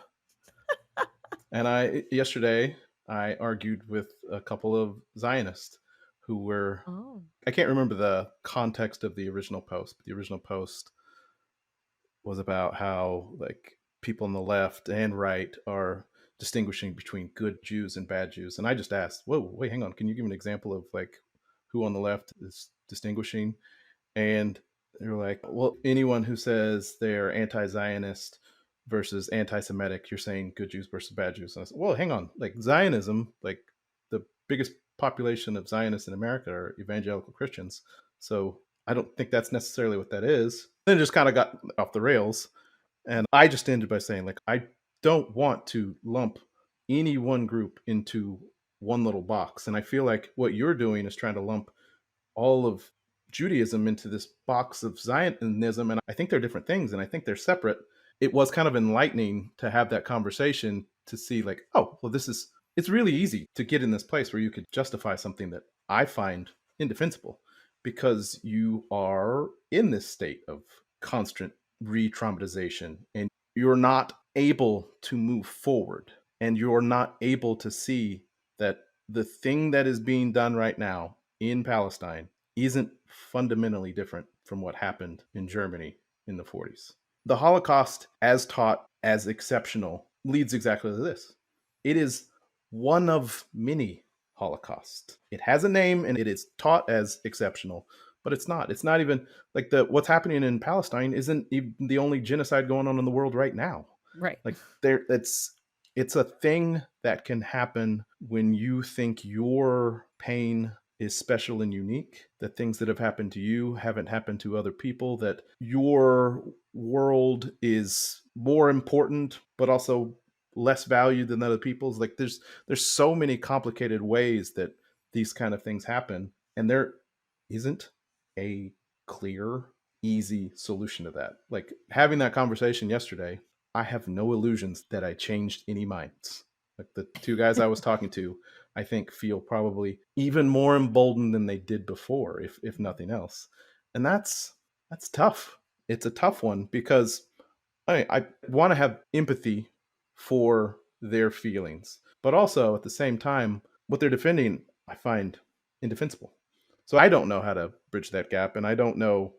C: And yesterday I argued with a couple of Zionists who were,
B: Oh.
C: I can't remember the context of the original post, but the original post was about how like people on the left and right are distinguishing between good Jews and bad Jews. And I just asked, whoa, wait, hang on. Can you give an example of like who on the left is distinguishing? And they're like, well, anyone who says they're anti-Zionist versus anti-Semitic, you're saying good Jews versus bad Jews. And I said, well, hang on. Like Zionism, like the biggest population of Zionists in America are evangelical Christians. So I don't think that's necessarily what that is. Then it just kind of got off the rails. And I just ended by saying, like, I don't want to lump any one group into one little box. And I feel like what you're doing is trying to lump all of Judaism into this box of Zionism. And I think they're different things and I think they're separate. It was kind of enlightening to have that conversation to see, like, oh, well, it's really easy to get in this place where you could justify something that I find indefensible because you are in this state of constant re-traumatization and you're not able to move forward and you're not able to see that the thing that is being done right now in Palestine isn't fundamentally different from what happened in Germany in the 40s. The Holocaust, as taught as exceptional, leads exactly to this. It is one of many Holocausts. It has a name and it is taught as exceptional, but it's not. It's not even like what's happening in Palestine isn't even the only genocide going on in the world right now.
B: Right.
C: Like it's a thing that can happen when you think your pain is special and unique, that things that have happened to you haven't happened to other people, that your world is more important but also less valued than other people's. Like there's so many complicated ways that these kind of things happen, and they're isn't a clear, easy solution to that. Like having that conversation yesterday, I have no illusions that I changed any minds. Like the two guys I was talking to, I think feel probably even more emboldened than they did before, if nothing else. And that's tough. It's a tough one because I want to have empathy for their feelings, but also at the same time, what they're defending, I find indefensible. So I don't know how to bridge that gap, and I don't know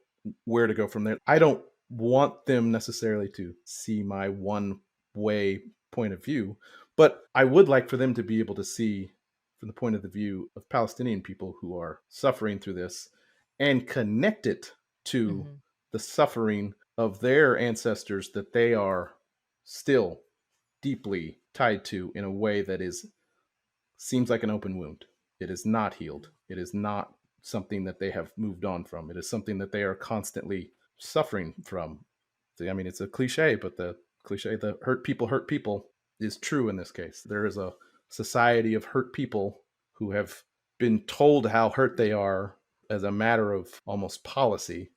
C: where to go from there. I don't want them necessarily to see my one way point of view, but I would like for them to be able to see from the point of the view of Palestinian people who are suffering through this and connect it to
B: Mhm.
C: the suffering of their ancestors that they are still deeply tied to in a way that is seems like an open wound. It is not healed. It is not something that they have moved on from. It is something that they are constantly suffering from. I mean, it's a cliche, but the cliche, the hurt people, is true in this case. There is a society of hurt people who have been told how hurt they are as a matter of almost policy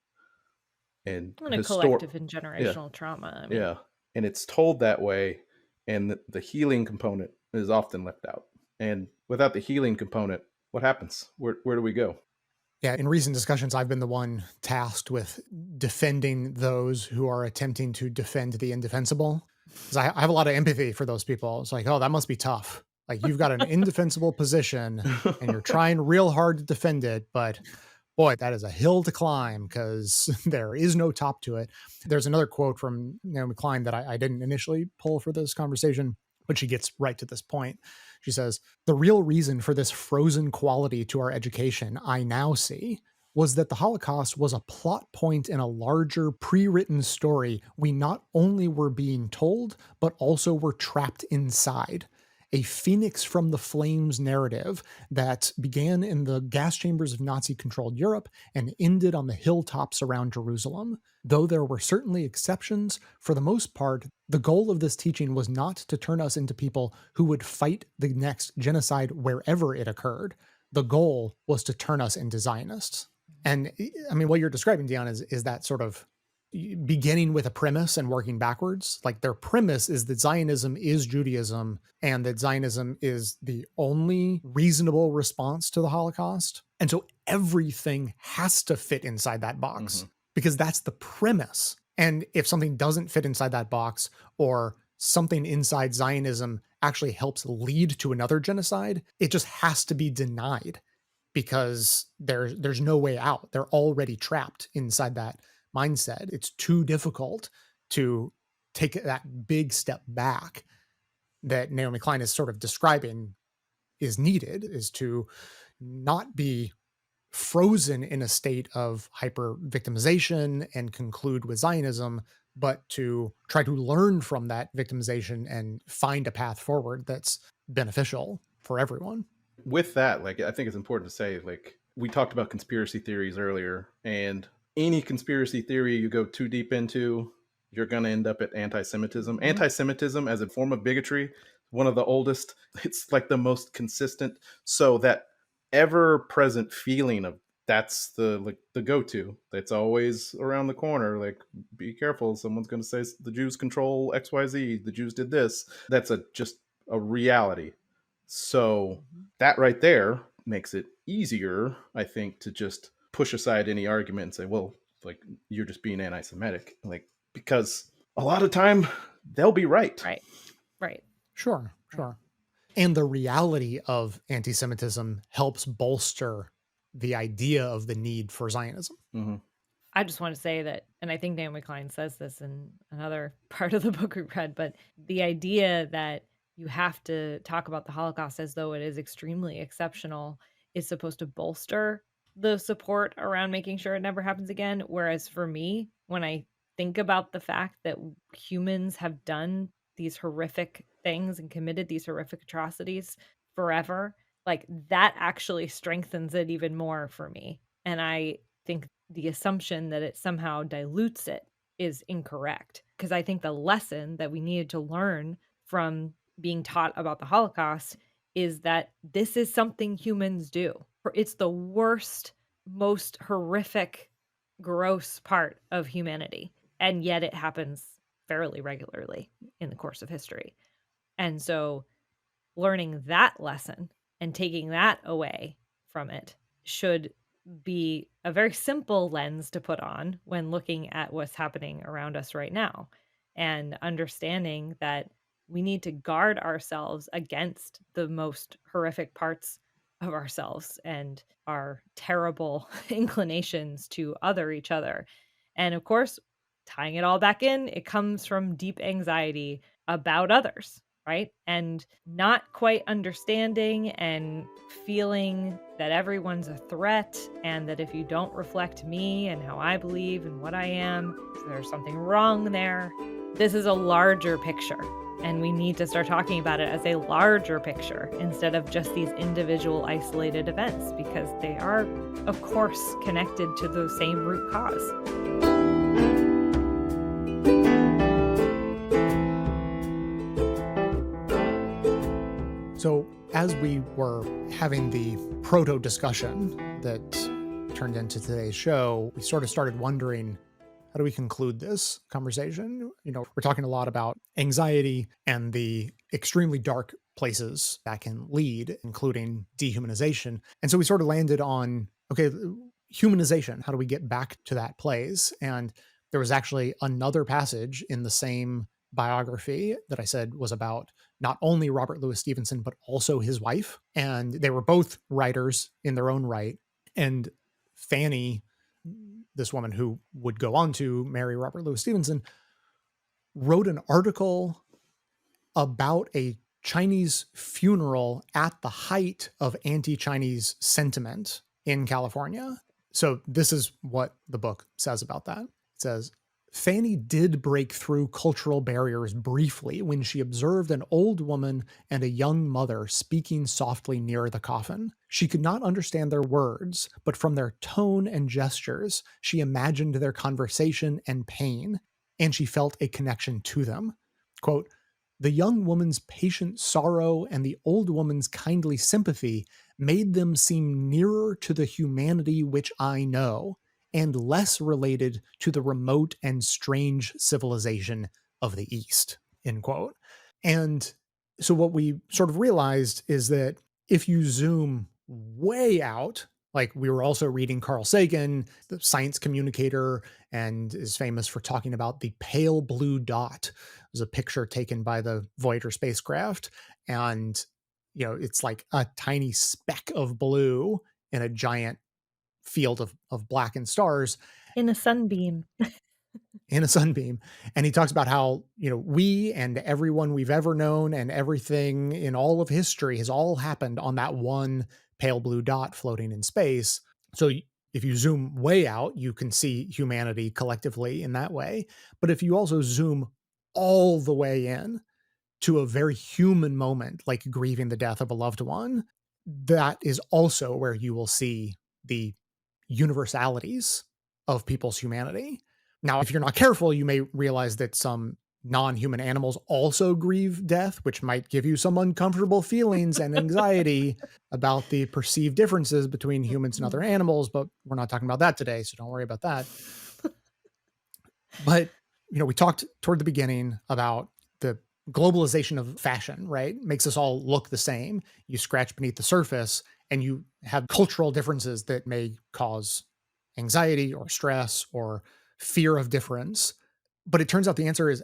C: and
B: And a
C: historic.
B: collective and
C: Yeah,
B: generational trauma. I mean,
C: yeah, and it's told that way, and the healing component is often left out. And without the healing component, what happens? Where do we go?
A: Yeah, in recent discussions, I've been the one tasked with defending those who are attempting to defend the indefensible. Because I have a lot of empathy for those people. It's like, oh, that must be tough. Like you've got an indefensible position and you're trying real hard to defend it, but boy, that is a hill to climb because there is no top to it. There's another quote from Naomi Klein that I didn't initially pull for this conversation, but she gets right to this point. She says, the real reason for this frozen quality to our education, I now see, was that the Holocaust was a plot point in a larger pre written story we not only were being told, but also were trapped inside. A phoenix from the flames narrative that began in the gas chambers of Nazi controlled Europe and ended on the hilltops around Jerusalem. Though there were certainly exceptions, for the most part, the goal of this teaching was not to turn us into people who would fight the next genocide wherever it occurred. The goal was to turn us into Zionists. And I mean, what you're describing, Deon, is that sort of beginning with a premise and working backwards. Like their premise is that Zionism is Judaism and that Zionism is the only reasonable response to the Holocaust. And so everything has to fit inside that box because that's the premise. And if something doesn't fit inside that box or something inside Zionism actually helps lead to another genocide, it just has to be denied because there's no way out. They're already trapped inside that mindset. It's too difficult to take that big step back that Naomi Klein is sort of describing is needed, is to not be frozen in a state of hyper victimization and conclude with Zionism, but to try to learn from that victimization and find a path forward that's beneficial for everyone.
C: With that, like I think it's important to say, like we talked about conspiracy theories earlier, and any conspiracy theory you go too deep into, you're going to end up at anti-Semitism.
A: Mhm.
C: Anti-Semitism as a form of bigotry, one of the oldest. It's like the most consistent. So that ever-present feeling of that's the go-to. That's always around the corner. Like, be careful, someone's going to say the Jews control XYZ. The Jews did this. That's just a reality. So that right there makes it easier, I think, to just push aside any argument and say, well, like you're just being anti-Semitic, like because a lot of time they'll be right.
B: right. Right.
A: Sure. And the reality of anti Semitism helps bolster the idea of the need for Zionism.
C: Mm-hmm.
B: I just want to say that, and I think Naomi Klein says this in another part of the book we read, but the idea that you have to talk about the Holocaust as though it is extremely exceptional is supposed to bolster the support around making sure it never happens again. Whereas for me, when I think about the fact that humans have done these horrific things and committed these horrific atrocities forever, like that actually strengthens it even more for me. And I think the assumption that it somehow dilutes it is incorrect. Because I think the lesson that we needed to learn from being taught about the Holocaust is that this is something humans do. It's the worst most horrific, gross part of humanity. And yet it happens fairly regularly in the course of history. And so learning that lesson and taking that away from it should be a very simple lens to put on when looking at what's happening around us right now, and understanding that we need to guard ourselves against the most horrific parts of ourselves and our terrible inclinations to other each other. And of course, tying it all back in, it comes from deep anxiety about others, right? And not quite understanding and feeling that everyone's a threat, and that if you don't reflect me and how I believe and what I am, there's something wrong there. This is a larger picture, and we need to start talking about it as a larger picture instead of just these individual isolated events, because they are, of course, connected to the same root cause.
A: So, as we were having the proto discussion that turned into today's show, we sort of started wondering, how do we conclude this conversation? We're talking a lot about anxiety and the extremely dark places that can lead, including dehumanization. And so we sort of landed on, okay, humanization. How do we get back to that place? And there was actually another passage in the same biography that I said was about not only Robert Louis Stevenson, but also his wife. And they were both writers in their own right. And Fanny, this woman who would go on to marry Robert Louis Stevenson, wrote an article about a Chinese funeral at the height of anti-Chinese sentiment in California. So this is what the book says about that. It says, Fanny did break through cultural barriers briefly when she observed an old woman and a young mother speaking softly near the coffin. She could not understand their words, but from their tone and gestures, she imagined their conversation and pain, and she felt a connection to them. Quote, the young woman's patient sorrow and the old woman's kindly sympathy made them seem nearer to the humanity which I know, and less related to the remote and strange civilization of the East, end quote. And so what we sort of realized is that if you zoom way out, like we were also reading Carl Sagan, the science communicator, and is famous for talking about the pale blue dot. It was a picture taken by the Voyager spacecraft. And, it's like a tiny speck of blue in a giant field of blackened stars
B: In a sunbeam.
A: in a sunbeam. And he talks about how, we and everyone we've ever known and everything in all of history has all happened on that one pale blue dot floating in space. So if you zoom way out, you can see humanity collectively in that way. But if you also zoom all the way in to a very human moment, like grieving the death of a loved one, that is also where you will see the universalities of people's humanity. Now, if you're not careful, you may realize that some non-human animals also grieve death, which might give you some uncomfortable feelings and anxiety about the perceived differences between humans and other animals, but we're not talking about that today, so don't worry about that. But, we talked toward the beginning about the globalization of fashion, right? Makes us all look the same. You scratch beneath the surface and you have cultural differences that may cause anxiety or stress or fear of difference. But it turns out the answer is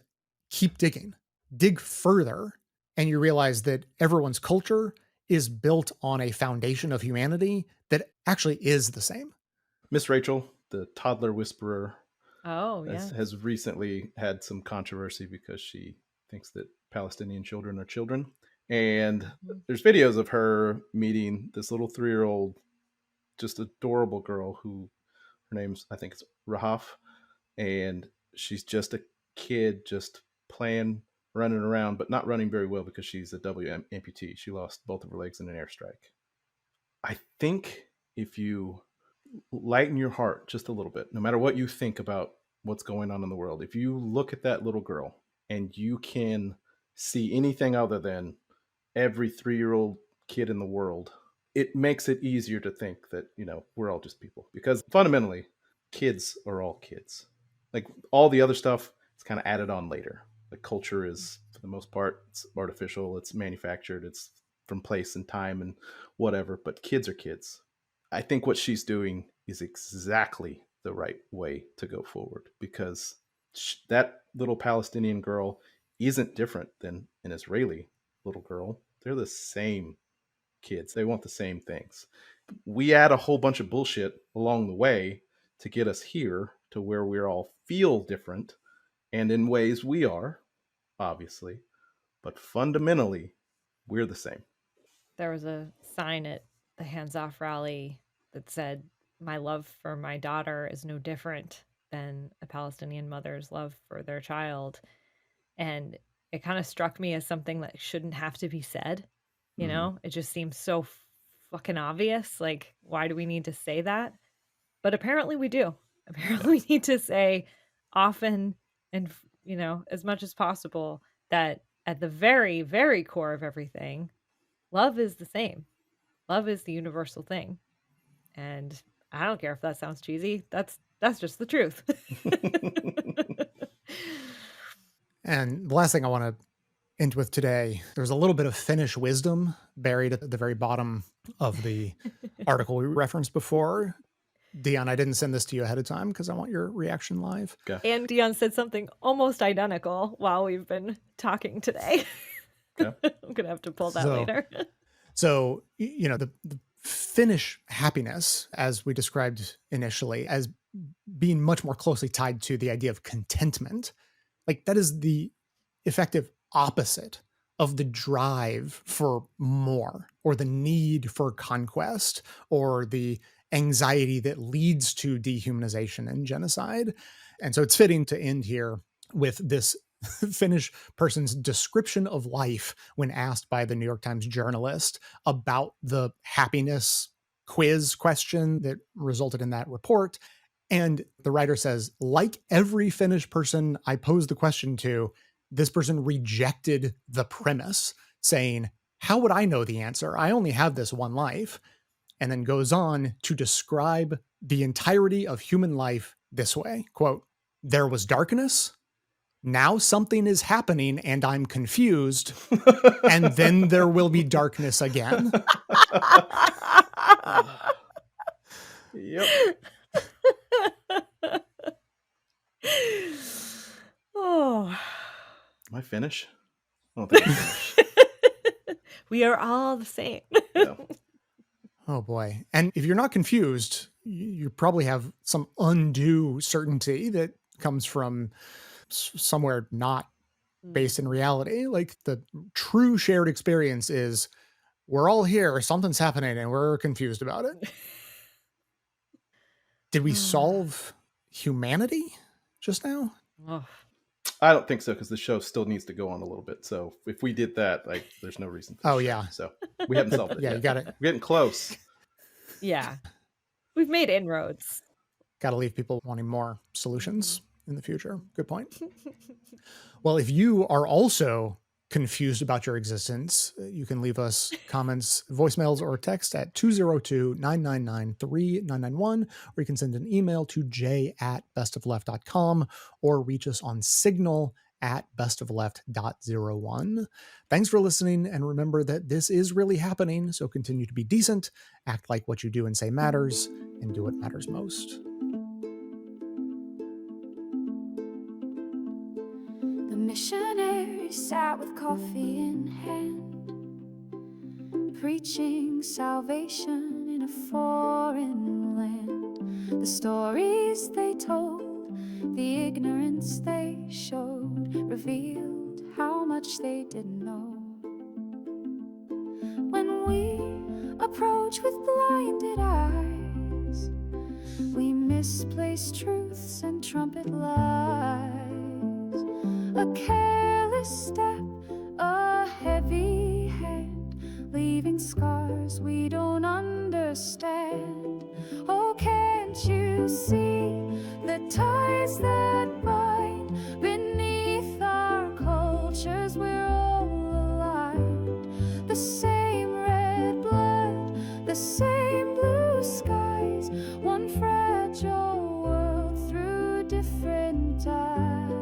A: keep digging, dig further, and you realize that everyone's culture is built on a foundation of humanity that actually is the same.
C: Miss Rachel, the toddler whisperer,
B: Oh, yeah.
C: has recently had some controversy because she thinks that Palestinian children are children. And there's videos of her meeting this little 3-year-old, just adorable girl who, her name's, I think it's Rahaf. And she's just a kid just playing, running around, but not running very well because she's a amputee. She lost both of her legs in an airstrike. I think if you lighten your heart just a little bit, no matter what you think about what's going on in the world, if you look at that little girl and you can see anything other than every 3-year-old kid in the world it makes it easier to think that, we're all just people, because fundamentally kids are all kids. Like all the other stuff, it's kind of added on later. Like culture is, for the most part, it's artificial, it's manufactured, it's from place and time and whatever, but kids are kids. I think what she's doing is exactly the right way to go forward, because that little Palestinian girl isn't different than an Israeli little girl. They're the same kids. They want the same things. We add a whole bunch of bullshit along the way to get us here to where we all feel different. And in ways we are, obviously, but fundamentally, we're the same.
B: There was a sign at the Hands Off rally that said, "My love for my daughter is no different than a Palestinian mother's love for their child." And it kind of struck me as something that shouldn't have to be said. It just seems so fucking obvious. Like, why do we need to say that? But apparently we do. Apparently we need to say often and, as much as possible that at the very, very core of everything, love is the same. Love is the universal thing. And I don't care if that sounds cheesy. That's just the truth.
A: And the last thing I want to end with today, there's a little bit of Finnish wisdom buried at the very bottom of the article we referenced before. Deon, I didn't send this to you ahead of time because I want your reaction live.
C: Okay.
B: And Deon said something almost identical while we've been talking today.
C: Okay.
B: I'm going to have to pull that later.
A: So, the Finnish happiness, as we described initially, as being much more closely tied to the idea of contentment, like that is the effective opposite of the drive for more, or the need for conquest, or the anxiety that leads to dehumanization and genocide. And so it's fitting to end here with this Finnish person's description of life when asked by the New York Times journalist about the happiness quiz question that resulted in that report. And the writer says, like every Finnish person I posed the question to, this person rejected the premise, saying, how would I know the answer? I only have this one life. And then goes on to describe the entirety of human life this way, quote, there was darkness. Now something is happening and I'm confused. And then there will be darkness again.
C: Yep.
B: Oh.
C: Am I Finnish? I don't think I'm Finnish.
B: We are all the same.
C: Yeah.
A: Oh boy. And if you're not confused, you probably have some undue certainty that comes from somewhere not based in reality. Like the true shared experience is we're all here, something's happening, and we're confused about it. Did we solve humanity just now?
B: Oh.
C: I don't think so, because the show still needs to go on a little bit. So if we did that, like, there's no reason. For
A: yeah.
C: So we haven't solved it.
A: Yeah,
C: yet.
A: you got it.
C: We're getting close.
B: Yeah. We've made inroads.
A: Got to leave people wanting more solutions in the future. Good point. Well, if you are also confused about your existence, you can leave us comments, voicemails, or text at 202-999-3991, or you can send an email to j@bestofleft.com, or reach us on Signal at bestofleft.01. Thanks for listening, and remember that this is really happening, so continue to be decent, act like what you do and say matters, and do what matters most.
D: The missionary sat with coffee in hand, preaching salvation in a foreign land. The stories they told, the ignorance they showed, revealed how much they didn't know. When we approach with blinded eyes, we misplace truths and trumpet lies. A careless step, a heavy hand, leaving scars we don't understand. Oh, can't you see the ties that bind beneath our cultures? We're all aligned. The same red blood, the eyes.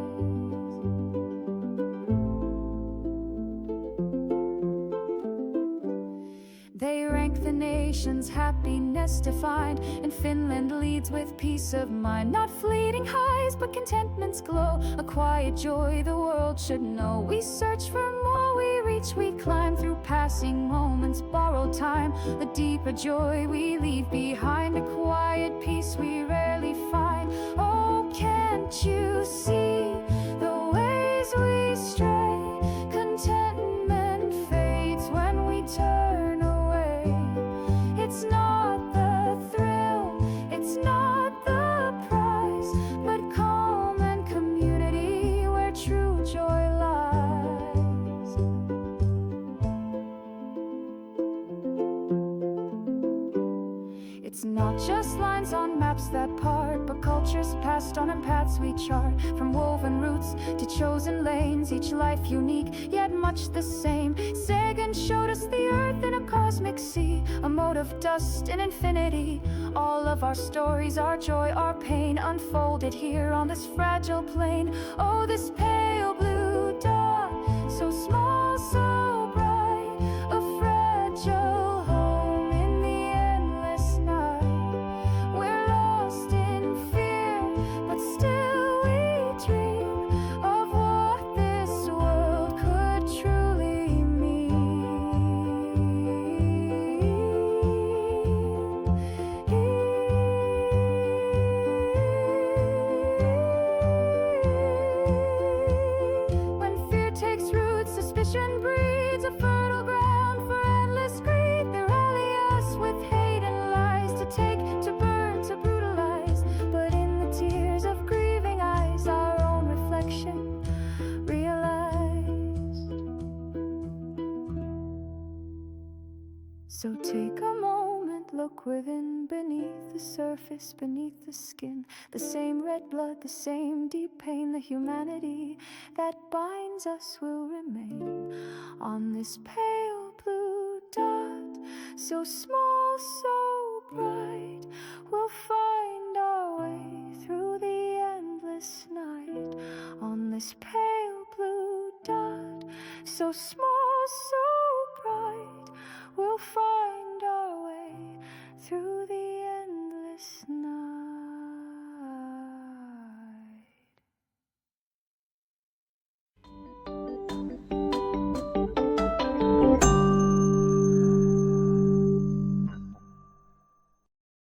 D: They rank the nation's happiness defined, and Finland leads with peace of mind. Not fleeting highs, but contentment's glow, a quiet joy the world should know. We search for more, we reach, we climb through passing moments, borrowed time. The deeper joy we leave behind, a quiet peace we rarely find. Oh, can't you see the ways we stray? Contentment fades when we turn away. It's not the thrill, it's not the prize, but calm and community where true joy lies. It's not just lines on maps that part, but cultures passed on and paths we chart. From woven roots to chosen lanes, each life unique, yet much the same. Sagan showed us the earth in a cosmic sea, a mote of dust in infinity. All of our stories, our joy, our pain, unfolded here on this fragile plane. Oh, this pale blue dawn, so small, so bright, a fragile home in the endless night. We're lost in fear, but still we dream of what this world could truly mean. When fear takes root, suspicion breeds a fertile ground for endless greed. They rally us with hate and lies, to take, to burn, to brutalize. But in the tears of grieving eyes, our own reflection realize. So take a moment, look within, beneath the surface, beneath the skin. The same red blood, the same deep pain, the humanity that binds us will remain. On this pale blue dot, so small, so bright, we'll find our way through the endless night. On this pale blue dot, so small, so bright, we'll find our way through the